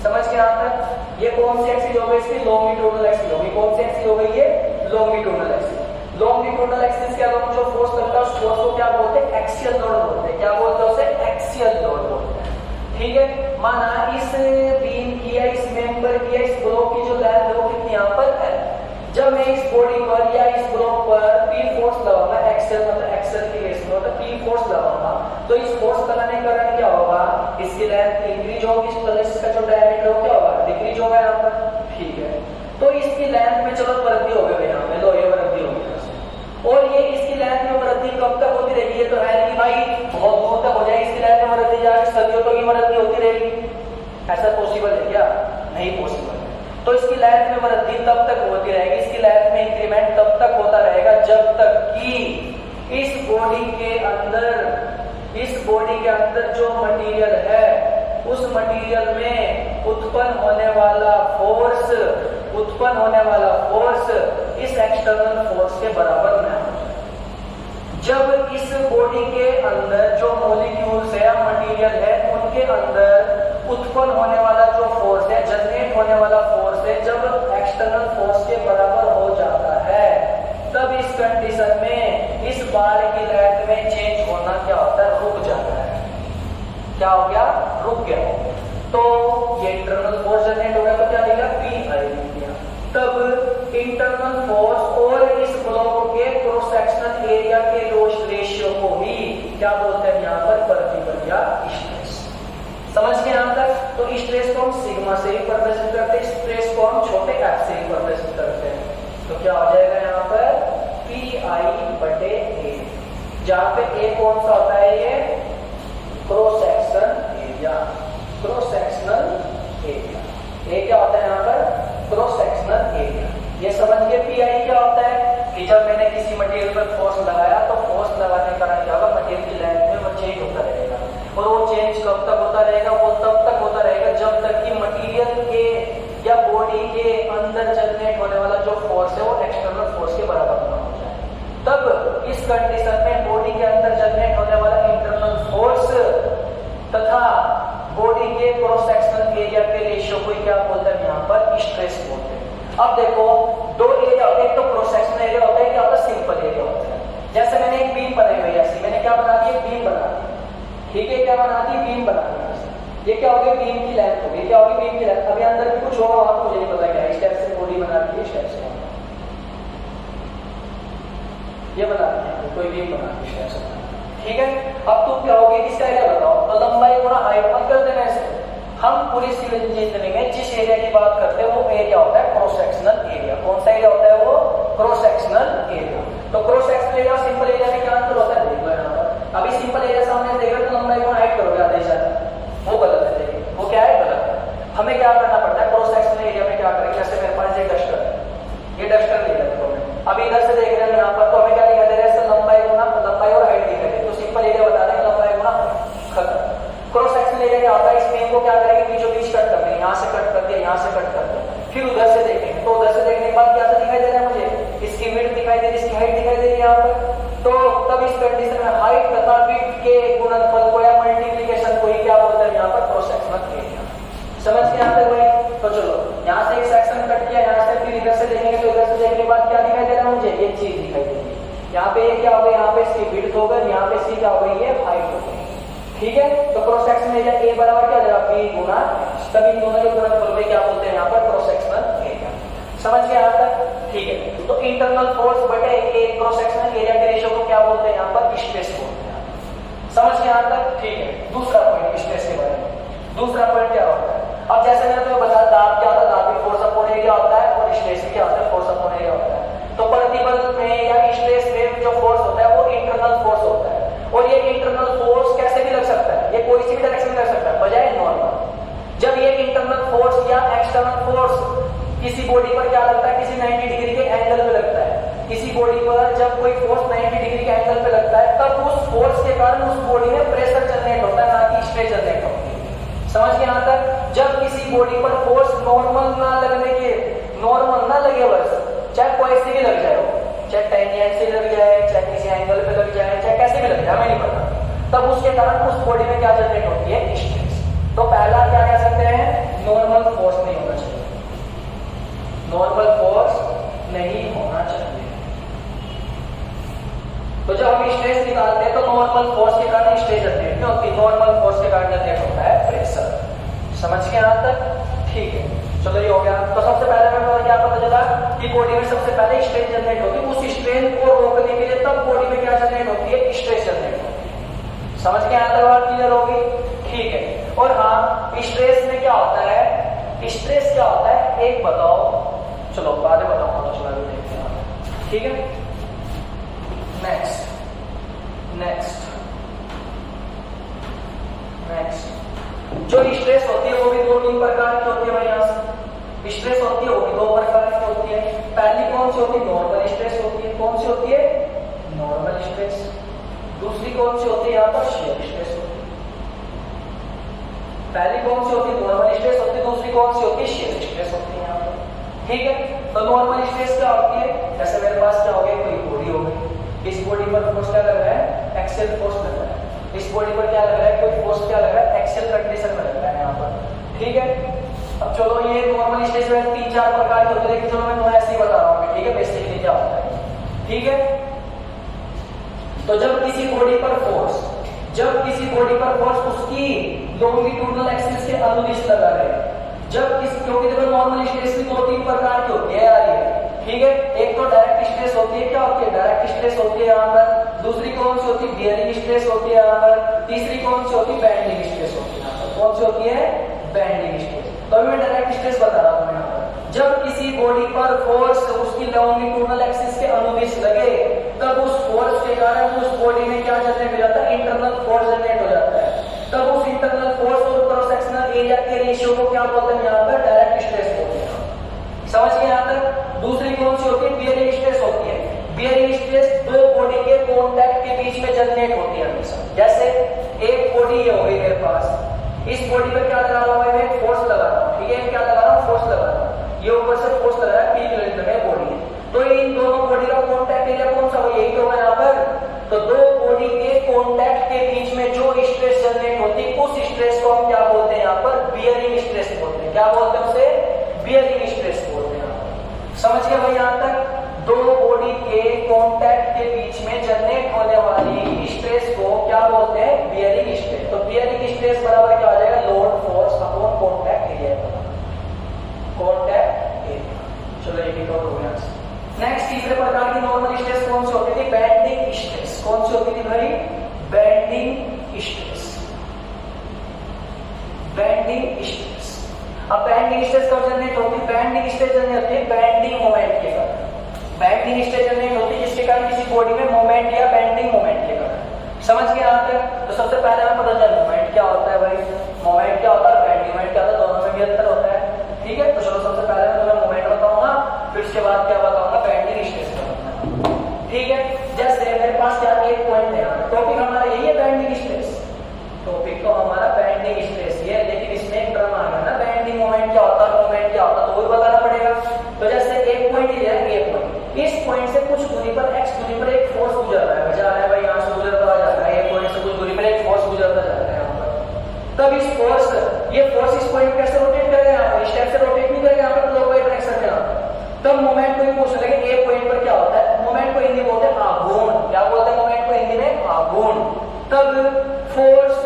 समझ के यहाँ तक? ये कौन सी एक्सिस हो गई, इसकी लॉन्गिट्यूडनल एक्सिस होगी। कौन सी एक्सिस हो गई ये? Longitudinal axis. लॉन्गिट्यूडनल एक्सिस के अलावा जो फोर्स लगता है उस फोर्स को क्या बोलते हैं? एक्सियल लोड बोलते हैं। क्या बोलते हैं उसे? एक्सियल लोड बोलते हैं। ठीक है, माना इस बीम की या इस मेंबर की या इस ब्लॉक की जो लेंथ है वो कितनी यहाँ पर है। जब मैं इस बॉडी पर या इस ब्लॉक पर पी फोर्स लगाऊंगा, एक्सेल मतलब एक्सेल की केस में होता है पी फोर्स लगाऊंगा, तो इस फोर्स लगाने के कारण क्या होगा, इसकी लेंथ इंक्रीज होगी, इसका जो डायमीटर हो क्या होगा, डिक्रीज होगा यहाँ पर। ठीक है, तो इसकी लेंथ में चलो वृद्धि हो गई, यहाँ पे लो ये वृद्धि होगी, और ये इसकी लेंथ में वृद्धि कब तक होती रहेगी? ये तो है कि भाई बहुत दूर तक हो जाएगी इसकी लेंथ में वृद्धि, जाकर सदियों तक की वृद्धि होती रहेगी। ऐसा पॉसिबल है क्या? नहीं पॉसिबल है। तो इसकी लेंथ में वृद्धि तब तक होती रहेगी, इसकी लेंथ में इंक्रीमेंट तब तक होता रहेगा जब तक कि इस बॉडी के अंदर जो मटेरियल है उस मटेरियल में उत्पन्न होने वाला फोर्स इस एक्सटर्नल फोर्स के बराबर न हो। जब इस बॉडी के अंदर जो मॉलिक्यूल्स है, मटेरियल है, उनके अंदर उत्पन्न होने वाला जो फोर्स है, जनरेट होने वाला फोर्स है, जब एक्सटर्नल फोर्स के बराबर हो जाता है, तब इस कंडीशन में इस बार की लेंथ में चेंज होना क्या होता है? रुक जाता है। क्या हो गया? रुक गया। तो ये इंटरनल फोर्स जनरेट हो गया, तो क्या देगा? पी आई दिया। तब इंटरनल फोर्स और इस ब्लॉक के क्रॉस सेक्शनल एरिया के रेशियो को ही क्या बोलते हैं यहाँ पर? प्रतिबल या स्ट्रेस। समझ गए यहाँ तक? तो स्ट्रेस को हम सिग्मा से ही प्रदर्शित करते हैं, स्ट्रेस को हम छोटे एफ से ही प्रदर्शित करते हैं। तो क्या हो जाएगा यहाँ पर? पी आई बटे ए, जहां पे ए कौन सा होता है? ये cross section area, cross sectional area. A क्या होता है यहाँ पर? Cross sectional area. ये समझ गए पी आई क्या होता है? कि जब मैंने किसी मटेरियल पर फोर्स लगाया तो फोर्स लगाने के कारण क्या होगा? मटेरियल की लेंथ में वो चेंज होता रहेगा, और वो चेंज कब तक होता रहेगा? वो तब तक होता रहेगा जब तक कि मटेरियल के या बॉडी के अंदर जनरेट होने वाला जो फोर्स है वो एक्सटर्नल फोर्स के बराबर ना हो जाए। तब इस कंडीशन में बॉडी के अंदर जनरेट होने वाला इंटरनल फोर्स तथा बॉडी के क्रॉस सेक्शनल एरिया के रेशियो को क्या बोलते हैं यहाँ पर? स्ट्रेस बोलते हैं। अब देखो दो एरिया होते हैं, एक तो क्रॉस सेक्शनल एरिया होता है, क्या होता है? सिंपल एरिया होता है। जैसे मैंने एक बीम बनाई हुई है, ऐसी मैंने क्या बना दी? बीम बना दी। ठीक है, क्या बना दी? बीम बना दी। ये क्या होगी? बीम की लेंथ होगी। क्या होगी? बीम की लेंथ। अभी अंदर भी कुछ होगा, वहां मुझे नहीं पता क्या है। इस टाइप से बॉडी बना दी, इस टाइप से ये बना दी, कोई बीम बना दी इस टाइप से। ठीक है, अब तुम क्या होगी? इसका एरिया बताओ। तो लंबाई गुणा हाइट मत कर देना ऐसे। हम पूरी सिविल इंजीनियरिंग में जिस एरिया की बात करते हैं वो एरिया होता है क्रॉस सेक्शनल एरिया। कौन सा एरिया होता है? वो क्रॉस सेक्शनल एरिया। तो क्रॉस सेक्शनल एरिया और सिंपल एरिया में क्या अंतर होता है? देख लो यहाँ पर। अभी सिंपल एरिया सामने देख रहे हो तो लंबाई गुणा हाइट करोगे आधे से, वो गलत है। देखिए वो क्या है? गलत है। हमें क्या करना पड़ता है? क्रॉस सेक्शनल एरिया में क्या करेंगे? जैसे मेरे पास एक डस्टर है, ये डस्टर ले लेते हो, अभी इधर से देख रहे हैं यहाँ पर, तो हमें क्या दिखाई दे रहा है? लंबाई गुणा लंबाई और हाइट दिखाई दे। तो सिंपल एरिया बता देंगे लंबाई गुणा खत्म। क्रॉस सेक्शनल एरिया क्या होता है? इस पेन को क्या करेंगे? बीचों बीच कट कर देंगे, यहाँ से कट कर दिया, यहाँ से कट कर दिया, फिर उधर से देखेंगे। तो उधर से देखने के बाद क्या दिखाई दे रहा है मुझे? इसकी विड्थ दिखाई दे रही है, इसकी हाइट दिखाई दे रही है यहाँ पर। तो तब इस कंडीशन में हाइट तथा विड्थ के गुणनफल को या मल्टीप्लिकेशन को ही क्या बोलते हैं यहाँ पर? Cross sectional area. समझ के यहाँ तक भाई? तो चलो यहाँ से एक सेक्शन कट किया, यहाँ से फिर इधर से देखेंगे, तो इधर से देखने के बाद क्या दिखाई दे रहा है मुझे? ये चीज दिखाई दे रही है। यहाँ पे क्या हो गया? यहाँ पे इसकी विड्थ हो गई, यहाँ पे इसकी क्या हो गई? ये हाइट हो गई। ठीक है, तो क्रॉस सेक्शन एरिया ए बराबर क्या हो जाएगा? बी गुना सभी दोनों के गुणनफल को क्या बोलते हैं यहाँ पर? Cross sectional area. समझ गए यहाँ तक? ठीक है, तो इंटरनल फोर्स बटे ए क्रॉस सेक्शनल एरिया के रेशियो को क्या बोलते हैं यहाँ पर? स्ट्रेस बोलते हैं। समझ के यहाँ तक? ठीक है। दूसरा पॉइंट स्ट्रेस के बारे में, दूसरा पॉइंट क्या होता है? अब जैसे मैंने तुम्हें बताया दाब क्या होता है, दाब भी फोर्स अपॉन एरिया होता है और स्ट्रेस भी क्या होता है, फोर्स अपॉन एरिया होता है। तो प्रतिबल में या स्ट्रेस में जो फोर्स होता है वो इंटरनल फोर्स होता है और ये इंटरनल फोर्स कैसे भी लग सकता है, ये कोई सी भी डायरेक्शन में लग सकता है बजाय नॉर्मल। जब ये इंटरनल फोर्स या एक्सटर्नल फोर्स किसी बॉडी पर क्या लगता है, किसी 90 डिग्री के एंगल पे लगता है, किसी बॉडी पर जब कोई फोर्स 90 डिग्री के एंगल पे लगता है तब उस फोर्स के कारण उस बॉडी में प्रेशर जनरेट होता है, ना कि स्ट्रेस जनरेट होती है। समझ के यहाँ तक? जब किसी बॉडी पर फोर्स नॉर्मल ना लगे बस, चाहे कोई से भी लग जाए, चाहे टेंजेंट से लग जाए, चाहे किसी एंगल पे लग जाए, चाहे कैसे भी लग जाए, हमें नहीं पता, तब उसके कारण उस बॉडी में क्या जनरेट होती है, स्ट्रेस। तो पहला क्या कह सकते हैं, नॉर्मल फोर्स नहीं होना चाहिए, नॉर्मल फोर्स नहीं होना चाहिए। तो जब हम स्ट्रेस निकालते हैं तो नॉर्मल फोर्स के कारण स्ट्रेस जनरेट नहीं होती, नॉर्मल फोर्स के कारण जनरेट होता है प्रेशर। समझ के यहाँ तक? ठीक है, चलो ये हो गया। तो सबसे पहले हमें क्या पता चला कि बॉडी में सबसे पहले स्ट्रेन जनरेट होती है, उस स्ट्रेन को रोकने के लिए तब बॉडी में क्या जनरेट होती है, स्ट्रेस जनरेट होती है। समझ के यहाँ तक बात क्लियर होगी? ठीक है। और हाँ, स्ट्रेस में क्या होता है, स्ट्रेस क्या होता है एक बताओ, चलो बाद में बताऊंगा, तो चलो देखते हैं। ठीक है, नेक्स्ट जो स्ट्रेस होती है वो भी 2-3 प्रकार की होती है भाई। यहाँ से स्ट्रेस होती है वो भी 2 प्रकार की होती है। पहली कौन सी होती है, नॉर्मल स्ट्रेस होती है। कौन सी होती है, नॉर्मल स्ट्रेस। दूसरी कौन सी होती है, यहाँ पर शियर स्ट्रेस होती है। पहली कौन सी होती है, नॉर्मल स्ट्रेस होती है, दूसरी कौन सी होती है, शियर स्ट्रेस होती है यहाँ पर। ठीक है, तो नॉर्मल स्ट्रेस क्या होती है, जैसे मेरे पास क्या हो गया, कोई बॉडी हो गई, इस बॉडी पर फोर्स क्या लग रहा है, एक्सियल फोर्स लग रहा है। इस बॉडी पर क्या लग रहा है, कोई फोर्स क्या लग रहा है, एक्सियल कंडीशन में लग रहा है यहाँ पर। ठीक है, अब चलो ये नॉर्मल स्ट्रेस में 3-4 प्रकार की होती है, लेकिन चलो मैं तुम्हें ऐसे ही बता रहा हूँ। ठीक है, बेसिकली क्या होता है। ठीक है, तो जब किसी बॉडी पर फोर्स उसकी लॉन्गिट्यूडनल एक्सिस के अनुदिश लगा रहे, क्योंकि देखो नॉर्मल स्ट्रेस भी 2-3 प्रकार की होती है यार ये। ठीक है, एक तो डायरेक्ट स्ट्रेस होती है, क्या होती है, डायरेक्ट स्ट्रेस होती है यहाँ पर। दूसरी कौन सी होती है, बियरिंग स्ट्रेस होती है यहाँ पर। तीसरी कौन सी होती है, बेंडिंग स्ट्रेस होती है यहाँ पर। कौन सी होती है, बेंडिंग स्ट्रेस। तो अभी मैं डायरेक्ट स्ट्रेस बता रहा हूँ यहाँ पर। जब किसी बॉडी पर फोर्स उसकी लॉन्गिट्यूडनल एक्सिस के अनुदिश लगे तब उस फोर्स के कारण उस बॉडी में क्या जनरेट हो जाता है, इंटरनल फोर्स जनरेट हो जाता है। तब उस इंटरनल फोर्स और क्रॉस सेक्शनल एरिया के रेशियो को क्या बोलते हैं यहाँ पर, डायरेक्ट स्ट्रेस बोलते हैं। समझ गए यहाँ तक? दूसरी कौन सी होती है, बियरिंग स्ट्रेस होती है। बियरिंग स्ट्रेस दो बॉडी के कॉन्टैक्ट के बीच में जनरेट होती है हमेशा। जैसे एक बॉडी ये हो गई मेरे पास, इस बॉडी पर क्या लगा रहा हूं मैं, फोर्स लगा रहा हूं। ठीक है, क्या लगा रहा हूं, फोर्स लगा रहा हूं। ये ऊपर से फोर्स लगा रहा है, P किलोमीटर में बॉडी है, तो इन दोनों बॉडी का कॉन्टैक्ट एरिया कौन सा हो, यही तो होगा यहाँ पर। तो दो बॉडी के कॉन्टैक्ट के बीच में जो स्ट्रेस जनरेट होती है उस स्ट्रेस को हम क्या बोलते हैं यहाँ पर, बियरिंग स्ट्रेस बोलते हैं। क्या बोलते हैं उसे, बियरिंग स्ट्रेस बोलते हैं। समझ गए भाई यहाँ तक? दो बॉडी के कॉन्टैक्ट के बीच में जनरेट होने वाली स्ट्रेस को क्या बोलते हैं, बियरिंग स्ट्रेस। तो बियरिंग स्ट्रेस बराबर क्या आ जाएगा, load force upon contact area, contact area. चलो एक और हो गया। नेक्स्ट तीसरे प्रकार की नॉर्मल स्ट्रेस कौन सी होती थी, बेंडिंग स्ट्रेस। कौन सी होती थी भाई, बेंडिंग स्ट्रेस। Bending stress. अब बेंडिंग स्ट्रेस कब जनरेट होती है, बेंडिंग स्ट्रेस जनरेट होती है बेंडिंग मोमेंट के कारण। बेंडिंग स्ट्रेस जनरेट होती है जिसके कारण किसी बॉडी में मोमेंट या बेंडिंग मोमेंट के कारण। समझ गए यहाँ पे? तो सबसे पहले हमें पता चला मोमेंट क्या होता है भाई, मोमेंट क्या होता है, बेंडिंग मोमेंट क्या होता है, दोनों में भी अंतर होता है। ठीक है, तो चलो सबसे पहले मैं तुम्हें मोमेंट बताऊंगा, फिर उसके बाद क्या बताऊंगा, बेंडिंग स्ट्रेस बताऊंगा। ठीक है, जैसे मेरे पास क्या एक पॉइंट है, टॉपिक हमारा यही है बेंडिंग स्ट्रेस। टॉपिक तो हमारा बेंडिंग स्ट्रेस ही है, लेकिन इसमें एक टर्म आ गया ना, बेंडिंग मोमेंट क्या होता है, मोमेंट क्या होता है, तो वो भी बताना पड़ेगा। तो जैसे एक पॉइंट ही है, ये पॉइंट, इस पॉइंट से कुछ दूरी पर x दूरी पर एक फोर्स गुजर रहा है, जा रहा है भाई, यहाँ से गुजरता जा रहा है, एक पॉइंट से कुछ दूरी पर एक फोर्स गुजरता जा रहा है यहाँ पर। तब इस फोर्स, ये फोर्स इस पॉइंट कैसे रोटेट करेगा, यहाँ पर स्टेप से रोटेट नहीं करेगा यहाँ पर, क्लॉकवाइज डायरेक्शन में। तब मोमेंट को ही पूछ लेंगे, ए पॉइंट पर क्या होता है, मोमेंट को हिंदी बोलते हैं आघूर्ण। क्या बोलते हैं मोमेंट को हिंदी में, आघूर्ण। तब फोर्स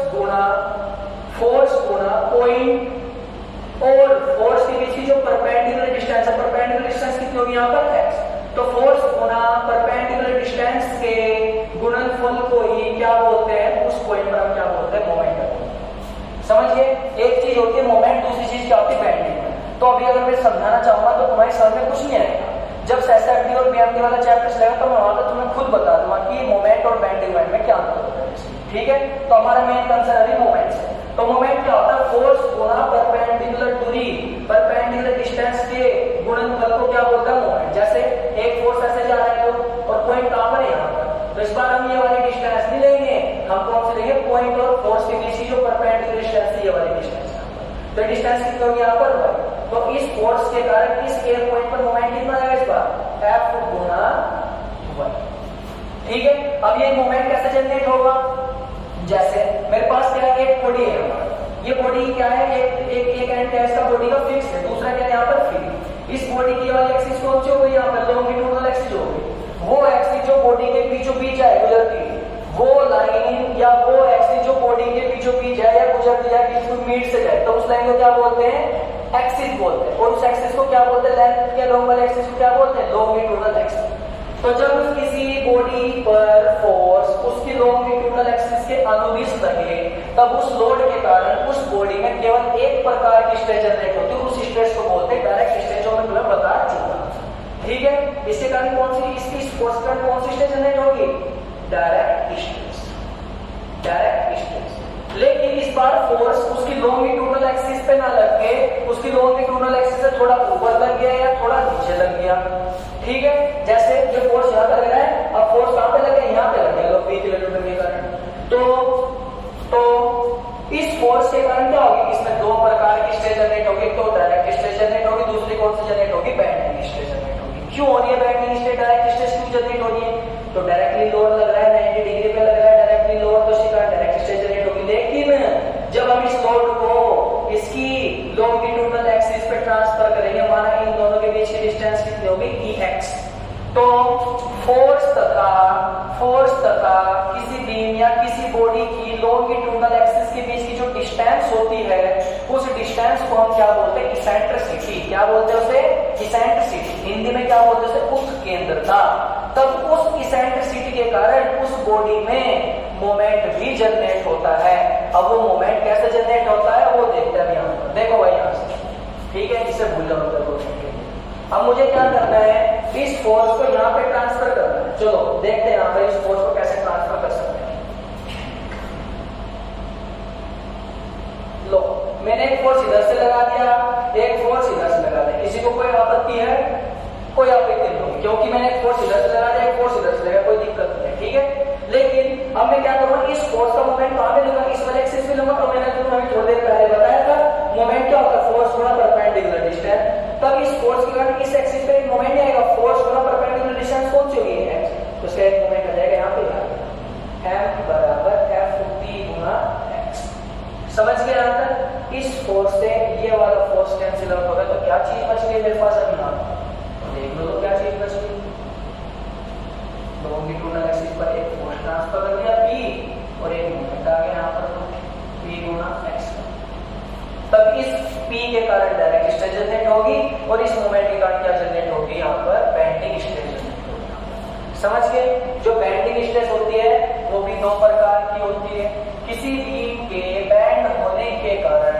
गुना पॉइंट और फोर्स के बीच की जो परपेंडिकुलर डिस्टेंस है, परपेंडिकुलर डिस्टेंस कितनी होगी यहाँ पर, x। तो फोर्स गुना परपेंडिकुलर डिस्टेंस के गुणनफल को ही क्या बोलते हैं, उस पॉइंट समझिए, एक चीज होती है मोमेंट, दूसरी चीज क्या होती है बेंडिंग। तो अभी अगर मैं समझाना चाहूंगा तो तुम्हारी समझ में कुछ नहीं आएगा। जब एसएफडी और बीएमडी वाला चैप्टर चलेगा तो मैं वहां पर तुम्हें खुद बता दूंगा कि मोमेंट और बेंडिंग में क्या अंतर होता है। ठीक है, तो हमारा मेन कंसर्न अभी मोमेंट्स है। तो मोमेंट क्या होता है, फोर्स गुणा परपेंडिकुलर दूरी, परपेंडिकुलर डिस्टेंस के गुणनफल को क्या बोलता है मोमेंट। जैसे एक फोर्स ऐसे जा रहा है तो, और पॉइंट कहां पर है, यहाँ पर। तो इस बार हम ये वाली डिस्टेंस नहीं लेंगे, हम कौन से लेंगे, पॉइंट और फोर्स के बीच की जो परपेंडिकुलर डिस्टेंस है, ये वाली डिस्टेंस। तो डिस्टेंस कितनी होगी यहाँ पर y। तो इस फोर्स के कारण इस एक पॉइंट पर मोमेंट कितना आएगा इस बार, F गुना y। ठीक है, अब ये मोमेंट कैसे जनरेट होगा, जैसे मेरे पास क्या है, एक बॉडी है, ये बॉडी क्या है, एक एंड है इसका बॉडी का फिक्स है, दूसरा क्या है यहाँ पर फ्री। इस बॉडी की वाली एक्सिस कौन सी हो गई, यहाँ पर लॉन्गिट्यूडनल एक्सिस हो गई। वो एक्सिस जो बॉडी के बीचों बीच है गुजरती है, वो लाइन या वो एक्सिस जो बॉडी के बीचों बीच है या गुजरती है किसी मिड से जाए, तो उस लाइन को क्या बोलते हैं, एक्सिस बोलते हैं। और उस एक्सिस को क्या बोलते हैं, लेंथ के लॉन्ग वाले एक्सिस को क्या बोलते हैं, लॉन्गिट्यूडनल एक्सिस। तो जब किसी बॉडी पर फोर्स उसकी लॉन्गिट्यूडनल एक्सिस के अनुदिश लगे, तब उस लोड के कारण उस बॉडी में केवल एक प्रकार की स्ट्रेस जनरेट होती है, उस स्ट्रेस को बोलते हैं डायरेक्ट स्ट्रेस, जो मैं तुम्हें बता चुका। ठीक है, इसके कारण कौन सी इसकी फोर्स के कारण कौन सी स्ट्रेस जनरेट होगी, डायरेक्ट स्ट्रेस, डायरेक्ट स्ट्रेस। लेकिन इस बार फोर्स उसकी लॉन्गिट्यूडनल एक्सिस पे ना लग के उसकी लॉन्गिट्यूडनल एक्सिस से थोड़ा ऊपर लग गया या थोड़ा नीचे लग गया। ठीक है, जैसे ये फोर्स यहाँ पे लग रहा है, अब फोर्स कहां पे लग गया, यहाँ पे लग गया, P किलोमीटर के कारण। तो इस फोर्स के कारण क्या होगी, इसमें दो प्रकार की स्ट्रेस जनरेट होगी, तो डायरेक्ट स्ट्रेस जनरेट होगी, दूसरी कौन सी जनरेट होगी, बेंडिंग स्ट्रेस जनरेट होगी। क्यों हो रही है बेंडिंग स्ट्रेस, डायरेक्ट स्ट्रेस क्यों जनरेट हो रही है, तो डायरेक्टली लोड लग रहा है, 90 डिग्री पे लग रहा है डायरेक्टली लोड, तो इसके कारण डायरेक्ट स्ट्रेस जनरेट होगी। लेकिन जब हम इस लोड को इसकी लॉन्गिट्यूडनल एक्सिस पे ट्रांसफर करेंगे, हमारा इन दोनों के बीच की डिस्टेंस कितनी होगी, Ex। तो फोर्स तथा किसी बीम या किसी बॉडी की लॉन्गिट्यूडनल एक्सिस के बीच की जो डिस्टेंस होती है, उस डिस्टेंस को हम क्या बोलते हैं, इसेंट्रिसिटी। क्या बोलते हैं उसे, इसेंट्रिसिटी। हिंदी में क्या बोलते हैं उसे, उत्केंद्रता। तब उस इसेंट्रिसिटी के कारण उस बॉडी में मोमेंट भी जनरेट होता है। अब वो मोमेंट कैसे जनरेट होता है वो देखते हैं यहाँ पर। देखो भाई यहाँ से, ठीक है, इसे भूल जाओ। अब मुझे क्या करना है, इस फोर्स को यहाँ पे ट्रांसफर करना है। चलो देखते हैं यहाँ पे इस फोर्स को कैसे ट्रांसफर कर सकते हैं। लो, मैंने एक फोर्स इधर से लगा दिया, एक फोर्स इधर से लगा दिया। किसी को कोई आपत्ति है, कोई आपत्ति नहीं होगी, क्योंकि मैंने एक फोर्स इधर से लगा दिया, एक फोर्स इधर से लगा, कोई दिक्कत नहीं है। ठीक है, लेकिन अब मैं क्या करूंगा, इस फोर्स का मोमेंट कहां पे लूंगा, इस वाले एक्सिस पे लूंगा। तो मैंने तुम्हें थोड़ी देर पहले बताया था, मोमेंट क्या होता है, फोर्स गुणा परपेंडिकुलर डिस्टेंस। तब इस फोर्स के कारण इस एक्सिस पे एक मोमेंट आएगा, फोर्स गुणा परपेंडिकुलर डिस्टेंस कौन सी होगी, x। तो इसका एक मोमेंट आ जाएगा यहाँ पे, m बराबर F गुणा x। समझ गए यहाँ तक। इस फोर्स से ये वाला फोर्स कैंसिल आउट हो गया, तो क्या चीज बच गई मेरे पास, अभी यहाँ देख लो तो क्या चीज बच गई, लॉन्गिट्यूडनल एक्सिस पर एक फोर्स ट्रांसफर कर दिया P, और एक मोमेंट आ गया यहाँ पर P गुणा x। तब इस P के कारण डायरेक्ट स्ट्रेस जनरेट होगी, और इस मोमेंट के कारण क्या जनरेट होगी, यहाँ पर बेंडिंग स्ट्रेस जनरेट होगी। समझ गए। जो बेंडिंग स्ट्रेस होती है वो भी दो प्रकार की होती है। किसी बीम के बैंड होने के कारण,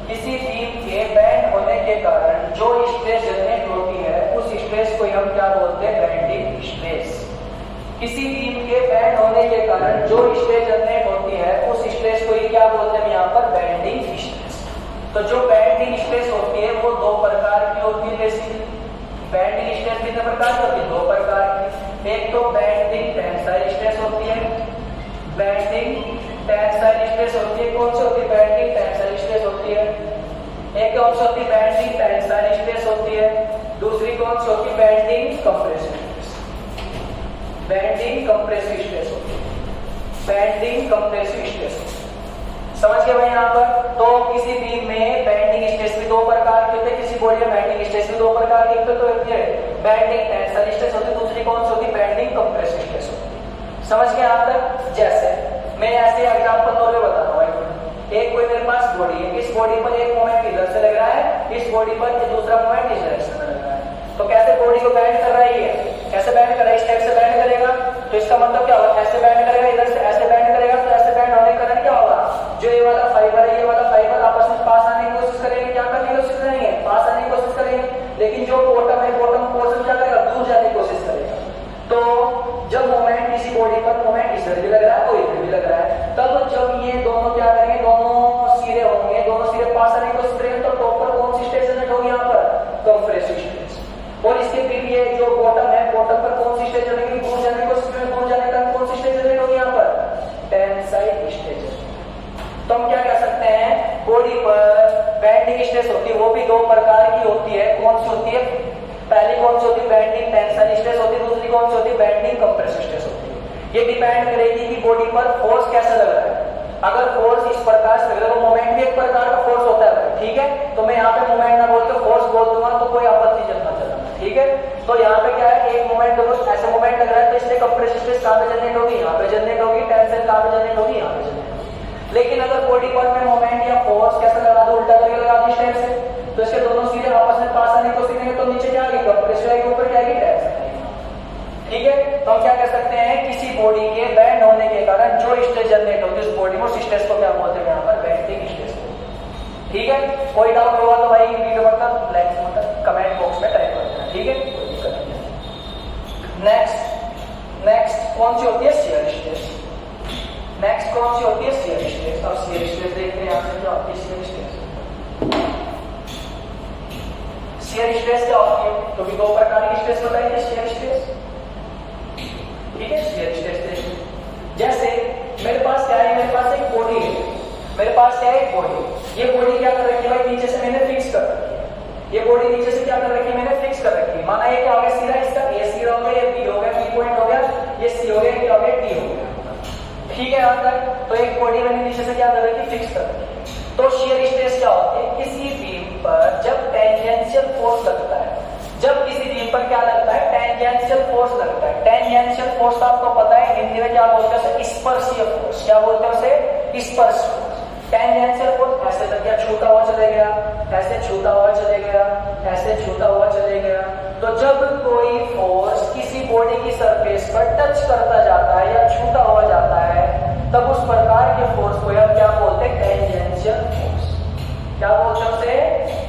किसी बीम के बैंड होने के कारण जो स्ट्रेस जनरेट होती है, उस स्ट्रेस को हम क्या बोलते हैं, बेंडिंग स्ट्रेस। किसी बीम के बैंड होने के कारण जो स्ट्रेस जनरेट होती है, उस स्ट्रेस को ही क्या बोलते हैं यहाँ पर, बेंडिंग स्ट्रेस। तो जो बेंडिंग स्ट्रेस होती है वो दो प्रकार की होती है। बेसिकली बेंडिंग स्ट्रेस कितने प्रकार की होती है, दो प्रकार की। एक तो बेंडिंग टेंसाइल स्ट्रेस होती है, बेंडिंग टेंसाइल स्ट्रेस होती है। कौन सी होती है, बेंडिंग टेंसाइल स्ट्रेस होती है। एक कौन सी होती है, बेंडिंग टेंसाइल स्ट्रेस होती है। दूसरी कौन सी होती है, bending compressive stress. Bending compressive stress होती है, बेंडिंग कंप्रेसिव स्ट्रेस। समझ गए भाई यहाँ पर। तो किसी बीम में बेंडिंग स्ट्रेस भी दो प्रकार के होते हैं, किसी बॉडी में बेंडिंग स्ट्रेस भी दो प्रकार के होते हैं। तो एक बेंडिंग टेंसाइल स्ट्रेस होती है, दूसरी कौन सी होती है, बेंडिंग कंप्रेसिव स्ट्रेस होती है। समझ गए यहाँ तक। जैसे मैं ऐसे एग्जांपल तौर पे बताता हूँ, एक कोई मेरे पास बॉडी है, इस बॉडी पर एक मोमेंट इधर से लग रहा है, इस बॉडी पर दूसरा मोमेंट इस डायरेक्शन में लग रहा है। तो कैसे बॉडी को बैंड कर रहा है, ये कैसे बैंड कर रहा है, इस टाइप से बैंड करेगा। तो इसका मतलब क्या होगा, ऐसे बैंड करेगा, इधर से ऐसे बैंड करेगा। तो ऐसे बैंड होने के कारण क्या होगा, जो ये वाला फाइबर है, ये वाला साइड भी लग रहा है और इधर भी लग रहा है। तब जब ये दोनों क्या करेंगे, दोनों सिरे होंगे, दोनों सिरे पास आने को स्प्रिंग, तो टॉप पर कौन सी स्टेज जनरेट होगी यहाँ पर, कंप्रेसिव स्टेज। और इसके फिर ये जो बॉटम है, बॉटम पर कौन सी स्टेज बनेगी, दूर जाने को स्प्रिंग, दूर जाने का कौन सी स्टेज जनरेट होगी यहाँ पर, टेंसाइल स्टेज। तो हम क्या कह सकते हैं, बॉडी पर बेंडिंग स्ट्रेस होती है, वो भी दो प्रकार की होती है। कौन सी होती है, पहली कौन सी होती है, बेंडिंग टेंसाइल स्ट्रेस होती है, दूसरी कौन सी होती है, बेंडिंग कंप्रेसिव स्ट्रेस होती है। ये डिपेंड करेगी कि बॉडी पर फोर्स कैसा लग रहा है। अगर फोर्स इस प्रकार से लग रहा है तो मोमेंट भी एक प्रकार का फोर्स होता है, ठीक है। तो मैं यहाँ पे मोमेंट ना बोल के फोर्स बोल दूंगा तो कोई आपत्ति चलना चलना, ठीक है। तो यहाँ पे क्या है, एक मोमेंट ऐसे मोमेंट लग रहा है तो इसलिए कंप्रेसिव स्ट्रेस कहाँ पे जनरेट होगी, यहाँ पे जनरेट होगी, टेंशन कहाँ पे जनरेट होगी, यहाँ पे जनरेट होगी। लेकिन अगर बॉडी पर में मोमेंट या फोर्स कैसा लगा दो, उल्टा करके लगा दी स्टेप से, तो इसके दोनों सिरे आपस में पास आने को सीखेंगे तो नीचे क्या आएगी, कंप्रेसिव आएगी, ऊपर क्या आएगी, टेंशन आएगी, ठीक है। तो हम क्या कह सकते हैं, किसी बॉडी के बैंड होने के कारण जो स्ट्रेस जनरेट होती है उस बॉडी में, उस स्ट्रेस को क्या बोलते हैं यहाँ पर, बेंडिंग स्ट्रेस, ठीक है। कोई डाउट होगा तो भाई वीडियो मतलब लाइक मतलब कमेंट बॉक्स में टाइप कर देना, ठीक है, कोई दिक्कत नहीं है। नेक्स्ट कौन सी होती है, शियर स्ट्रेस। नेक्स्ट कौन सी होती है, शियर स्ट्रेस। अब शियर स्ट्रेस देखते हैं यहाँ से क्या होती है शियर स्ट्रेस। शियर स्ट्रेस क्या होती है, तो भी दो प्रकार की स्ट्रेस बताएंगे, शियर स्ट्रेस, ठीक है। शियर स्ट्रेस देखिए, जैसे मेरे पास क्या है, मेरे पास एक बॉडी है, मेरे पास क्या है, एक बॉडी। ये बॉडी क्या कर रखी है भाई, नीचे से मैंने फिक्स कर रखी है। ये बॉडी नीचे से क्या कर रखी है, मैंने फिक्स कर रखी है। माना ये क्या हो गया, सिरा, इसका ए सिरा हो गया, ये बी हो गया, बी पॉइंट हो गया, ये सी हो गया, क्या हो गया, डी हो गया, ठीक है यहाँ तक। तो एक बॉडी मैंने नीचे से क्या कर रखी है, फिक्स कर रखी है। तो शियर स्ट्रेस क्या होती है, किसी बीम पर जब टेंजेंशियल फोर्स लगता है, जब किसी बीम पर क्या लगता है, टेंजेंशियल फोर्स लगता है। टेंजेंशियल फोर्स आपको पता है हिंदी में क्या बोलते हैं उसे, स्पर्शीय फोर्स। क्या बोलते हैं उसे, स्पर्श फोर्स। टेंजेंशियल फोर्स ऐसे लग गया, छूता हुआ चले गया, ऐसे छूता हुआ चले गया, ऐसे छूता हुआ चले गया। तो जब कोई फोर्स किसी बॉडी की सरफेस पर टच करता जाता है या छूता हुआ जाता है, तब उस प्रकार के फोर्स को हम क्या बोलते हैं, टेंजेंशियल फोर्स। क्या बोलते हैं उसे,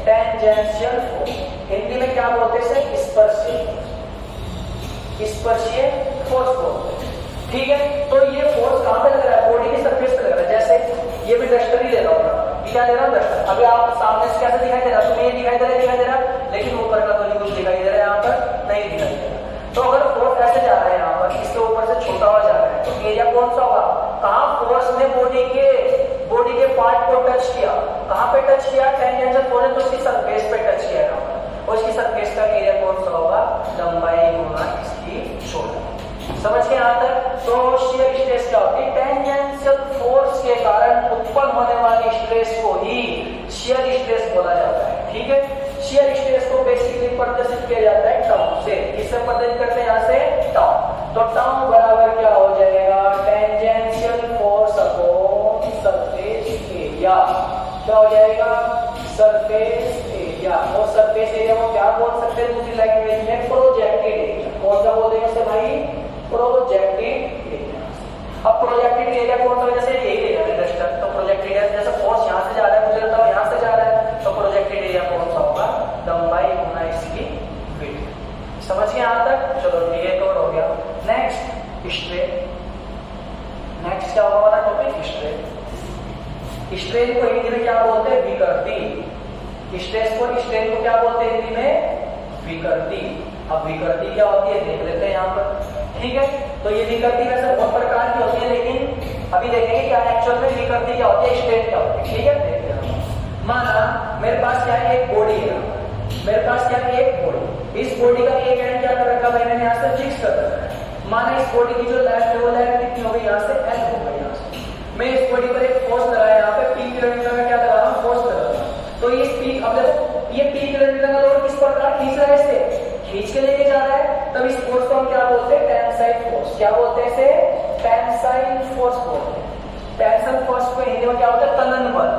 टेंजेंशियल फोर्स। हिंदी में क्या बोलते हैं, स्पर्शीय फोर्स, स्पर्शीय फोर्स बोलते हैं, ठीक है। तो ये फोर्स कहां पे लग रहा है, बॉडी की सरफेस पे लग रहा है। जैसे ये भी डस्टर ही ले रहा हूं, क्या ले रहा हूं, डस्टर। अभी आप सामने से कैसे दिखाई दे रहा है, तुम्हें ये दिखाई दे रहा है, लेकिन ऊपर का तो नहीं कुछ दिखाई दे रहा है, यहाँ पर नहीं दिखाई दे रहा। तो अगर फोर्स ऐसे जा रहा है, यहाँ पर इसके ऊपर से छोटा हुआ जा रहा है, तो एरिया कौन सा होगा, कहां फोर्स ने बॉडी के पार्ट को टच किया, कहां पे टच किया, टेंजेंशियल फोर्स ने तो उसकी सरफेस पे टच किया यहाँ पर, और उसकी सरफेस का एरिया कौन सा होगा, लंबाई गुना इसकी चौड़ाई। समझ के यहाँ तक। तो शियर स्ट्रेस क्या होती है, टेंजेंशियल फोर्स के कारण उत्पन्न होने वाली स्ट्रेस को ही शियर स्ट्रेस बोला जाता है, ठीक है। शियर स्ट्रेस को बेसिकली प्रदर्शित किया जाता है टाउ से। किससे प्रदर्शित करते हैं, यहाँ से टाउ। तो टाउ बराबर क्या हो जाएगा, tangential force upon surface area. क्या हो जाएगा, सरफेस एरिया। और सरफेस एरिया को क्या बोल सकते हैं दूसरी लैंग्वेज में, प्रोजेक्टेड एरिया। कौन सा बोलते हैं भाई, प्रोजेक्टेड एरिया। अब प्रोजेक्टेड एरिया कौन सा, जैसे यही एरिया है डस्टर, तो प्रोजेक्टेड एरिया जैसे फोर्स यहाँ से जा रहा है, मुझे लगता है यहाँ से जा रहा है, तो प्रोजेक्टेड एरिया कौन सा होगा, लंबाई गुना इसकी विड्थ। समझ गए यहाँ तक, चलो ठीक है, कवर हो गया। Next strain. नेक्स्ट क्या होगा हमारा टॉपिक, स्ट्रेन। स्ट्रेन को हिंदी में क्या बोलते हैं, विकृति। स्ट्रेस को, स्ट्रेन को क्या बोलते हैं हिंदी में, विकृति। अब विकृति क्या होती है देख लेते हैं यहाँ पर, ठीक है। तो ये विकृति वैसे बहुत प्रकार की होती है, लेकिन अभी देखेंगे क्या एक्चुअल में विकृति क्या होती है, स्ट्रेन क्या होती है, ठीक है। देखते हैं, माना मेरे पास क्या है, एक बॉडी है, मेरे पास क्या है, एक बॉडी। इस बॉडी का एक एंड क्या कर रखा है, मैंने यहाँ से फिक्स कर रखा है। माना इस बॉडी की जो लेंथ है वो लेंथ कितनी होगी, यहाँ से एल होगा। यहाँ से मैं इस बॉडी पर एक फोर्स लगाया, यहाँ पे पी किलोमीटर का क्या लगा रहा हूँ, फोर्स लगा रहा हूँ। तो ये स्पीड, अब देखो ये पी किलोमीटर का लोड किस प्रकार खींच रहा है, इसे खींच के लेके जा रहा है, तब इस फोर्स को हम क्या बोलते हैं, टेंसाइल फोर्स। क्या बोलते हैं इसे, टेंसाइल फोर्स बोलते हैं। टेंसाइल फोर्स को हिंदी में क्या होता है, तनन बल।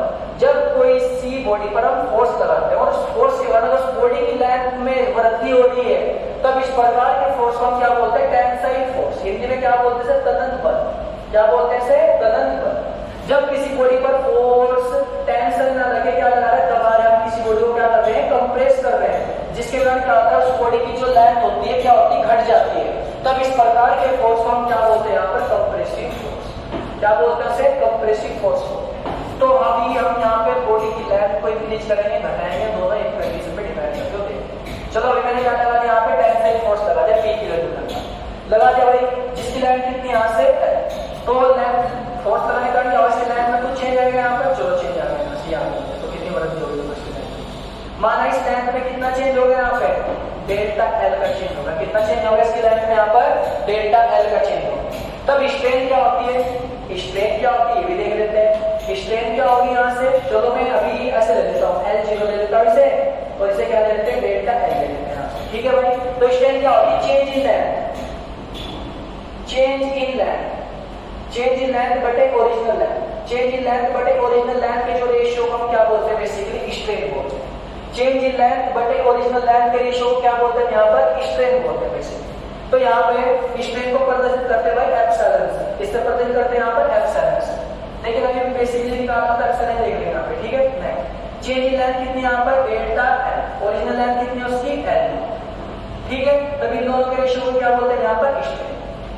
जब कोई सी बॉडी पर हम फोर्स लगाते हैं और उस फोर्स के कारण उस बॉडी की लेंथ में वृद्धि हो रही है, तब इस प्रकार के फोर्स को हम क्या बोलते हैं, टेंसाइल फोर्स। हिंदी में क्या बोलते हैं, तनन बल। क्या बोलते हैं इसे, तनन बल। जब किसी बॉडी पर फोर्स टेंशन ना लगे, क्या लगा रहे हैं, दबा रहे हैं, हम किसी बॉडी को क्या कर रहे हैं, कंप्रेस कर रहे हैं, जिसके कारण क्या होता है, उस बॉडी की जो लेंथ होती है क्या होती है, घट जाती है। तब इस प्रकार के फोर्स को हम क्या बोलते हैं यहाँ पर? Compressive force. क्या बोलते हैं? से कंप्रेसिव फोर्स को। तो अभी हम यहाँ पे बॉडी की लेंथ को इंक्रीज करेंगे, घटाएंगे, दोनों एक कंडीशन पे डिपेंड करते होते हैं। चलो अभी मैंने क्या लगा दिया यहाँ पे? टेंसाइल फोर्स लगा दिया, पी की वैल्यू लगा दिया भाई, जिसकी लेंथ कितनी यहाँ से है, तो लेंथ फोर्स लगाने का क्या इसकी लेंथ में कुछ चेंज आएगा यहाँ पर? चलो चेंज आ गया यहाँ पे, तो कितनी वृद्धि होगी उसकी लेंथ? माना इस लेंथ में कितना चेंज हो गया यहाँ पे? डेल्टा एल का चेंज होगा। कितना चेंज होगा इसकी लेंथ में यहाँ पर? डेल्टा एल का चेंज होगा। तब स्ट्रेन क्या होती है? स्ट्रेन क्या होती है ये भी देख लेते हैं। स्ट्रेन क्या होगी यहाँ से? चलो मैं अभी ऐसे ले लेता हूँ, L0 ले लेता हूँ इसे, और इसे क्या ले लेते हैं? डेल्टा एल ले लेते हैं। ठीक है भाई, तो स्ट्रेन क्या होगी? Change in length, change in length, change in length बटे original length, change in length बटे ओरिजिनल लेंथ के जो रेशियो को हम क्या बोलते हैं? बेसिकली स्ट्रेन बोलते हैं। चेंज इन लेंथ बटे ओरिजिनल लेंथ के रेशियो को क्या बोलते हैं? यहाँ पर स्ट्रेन बोलते हैं बेसिकली। तो यहाँ पे स्ट्रेन को प्रदर्शित करते हैं भाई एप्सिलॉन से, इससे प्रदर्शित करते हैं यहाँ पर एप्सिलॉन से। लेकिन अभी हम बेसिकली निकालना था एप्सिलॉन देख लेंगे यहाँ पे, ठीक है? नहीं, चेंज इन लेंथ कितनी यहाँ पर? डेल्टा एल, ओरिजिनल लेंथ कितनी है उसकी? एल। ठीक है, तभी इन दोनों के रेशियो को क्या बोलते हैं यहाँ पर? स्ट्रेन।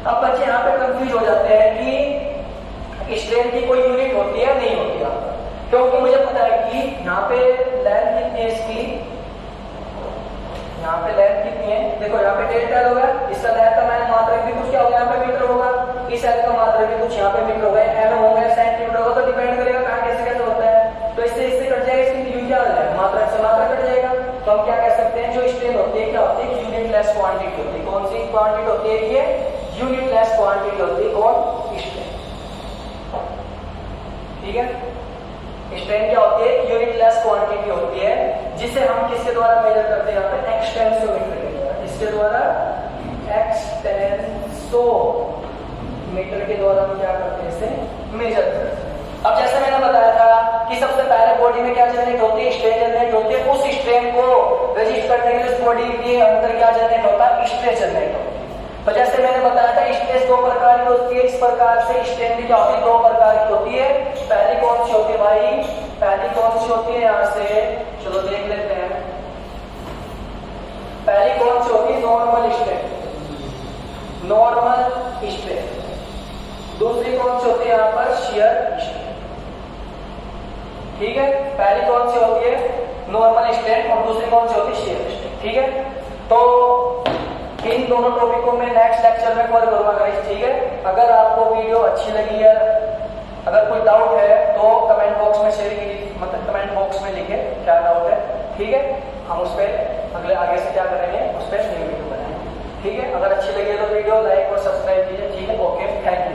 अब बच्चे यहाँ पे कंफ्यूज हो जाते हैं कि स्ट्रेन की कोई यूनिट होती है नहीं होती यहाँ पर, क्योंकि मुझे पता है कि यहाँ पे लेंथ कितनी है इसकी, यहाँ पे लेंथ कितनी है, देखो यहाँ पे डेल्टा एल होगा, इसका लेंथ का मैंने मात्रक भी कुछ क्या होगा यहाँ पे? मीटर होगा, इस एल का मात्रक भी कुछ यहाँ पे मीटर होगा, एम होगा, सेंटीमीटर होगा, तो डिपेंड करेगा कहाँ कैसे कैसे होता है। तो इससे इससे कट जाएगा, इसकी यूनिट क्या हो जाएगा? मात्रक से मात्रक कट जाएगा। तो हम क्या कह सकते हैं? जो स्ट्रेन होती है क्या होती है? यूनिटलेस क्वांटिटी होती है। कौन सी क्वांटिटी होती है ये? यूनिटलेस क्वांटिटी होती है। कौन? स्ट्रेन। ठीक है, स्ट्रेन क्या होती है? यूनिटलेस क्वांटिटी होती है, जिसे हम किसके द्वारा मेजर करते हैं यहाँ पे? एक्सटेंसोमीटर के द्वारा। इसके द्वारा एक्सटेंसोमीटर के द्वारा हम क्या करते हैं? इसे मेजर करते हैं। अब जैसे मैंने बताया था कि सबसे पहले बॉडी में क्या जनरेट होती है? स्ट्रेन जनरेट होती है। उस स्ट्रेन को रजिस्ट करने के लिए उस बॉडी के अंदर क्या जनरेट होता है? स्ट्रेस जनरेट होती है। तो जैसे मैंने बताया था स्ट्रेस दो प्रकार की होती है। इस प्रकार से स्ट्रेन भी क्या होती है? दो प्रकार की होती है। पहली कौन सी होती है भाई? पहली कौन सी होती है? यहाँ से चलो देख लेते हैं। पहली कौन सी होती है? Normal strain, normal strain. दूसरी कौन सी होती है यहाँ पर? Shear strain. ठीक है, पहली कौन सी होती है? नॉर्मल स्ट्रेन, और दूसरी कौन सी होती है? Shear strain. ठीक है, तो इन दोनों टॉपिक को मैं नेक्स्ट लेक्चर में कवर करूंगा गाइस। ठीक है, अगर आपको वीडियो अच्छी लगी है, अगर कोई डाउट है तो कमेंट बॉक्स में शेयर कीजिए, मतलब कमेंट बॉक्स में लिखे क्या डाउट है। ठीक है, हम उस पर अगले आगे से क्या करेंगे? उस पर न्यू वीडियो बनाएंगे। ठीक है, अगर अच्छी लगी है तो वीडियो लाइक और सब्सक्राइब कीजिए। ठीक है, ओके, थैंक यू।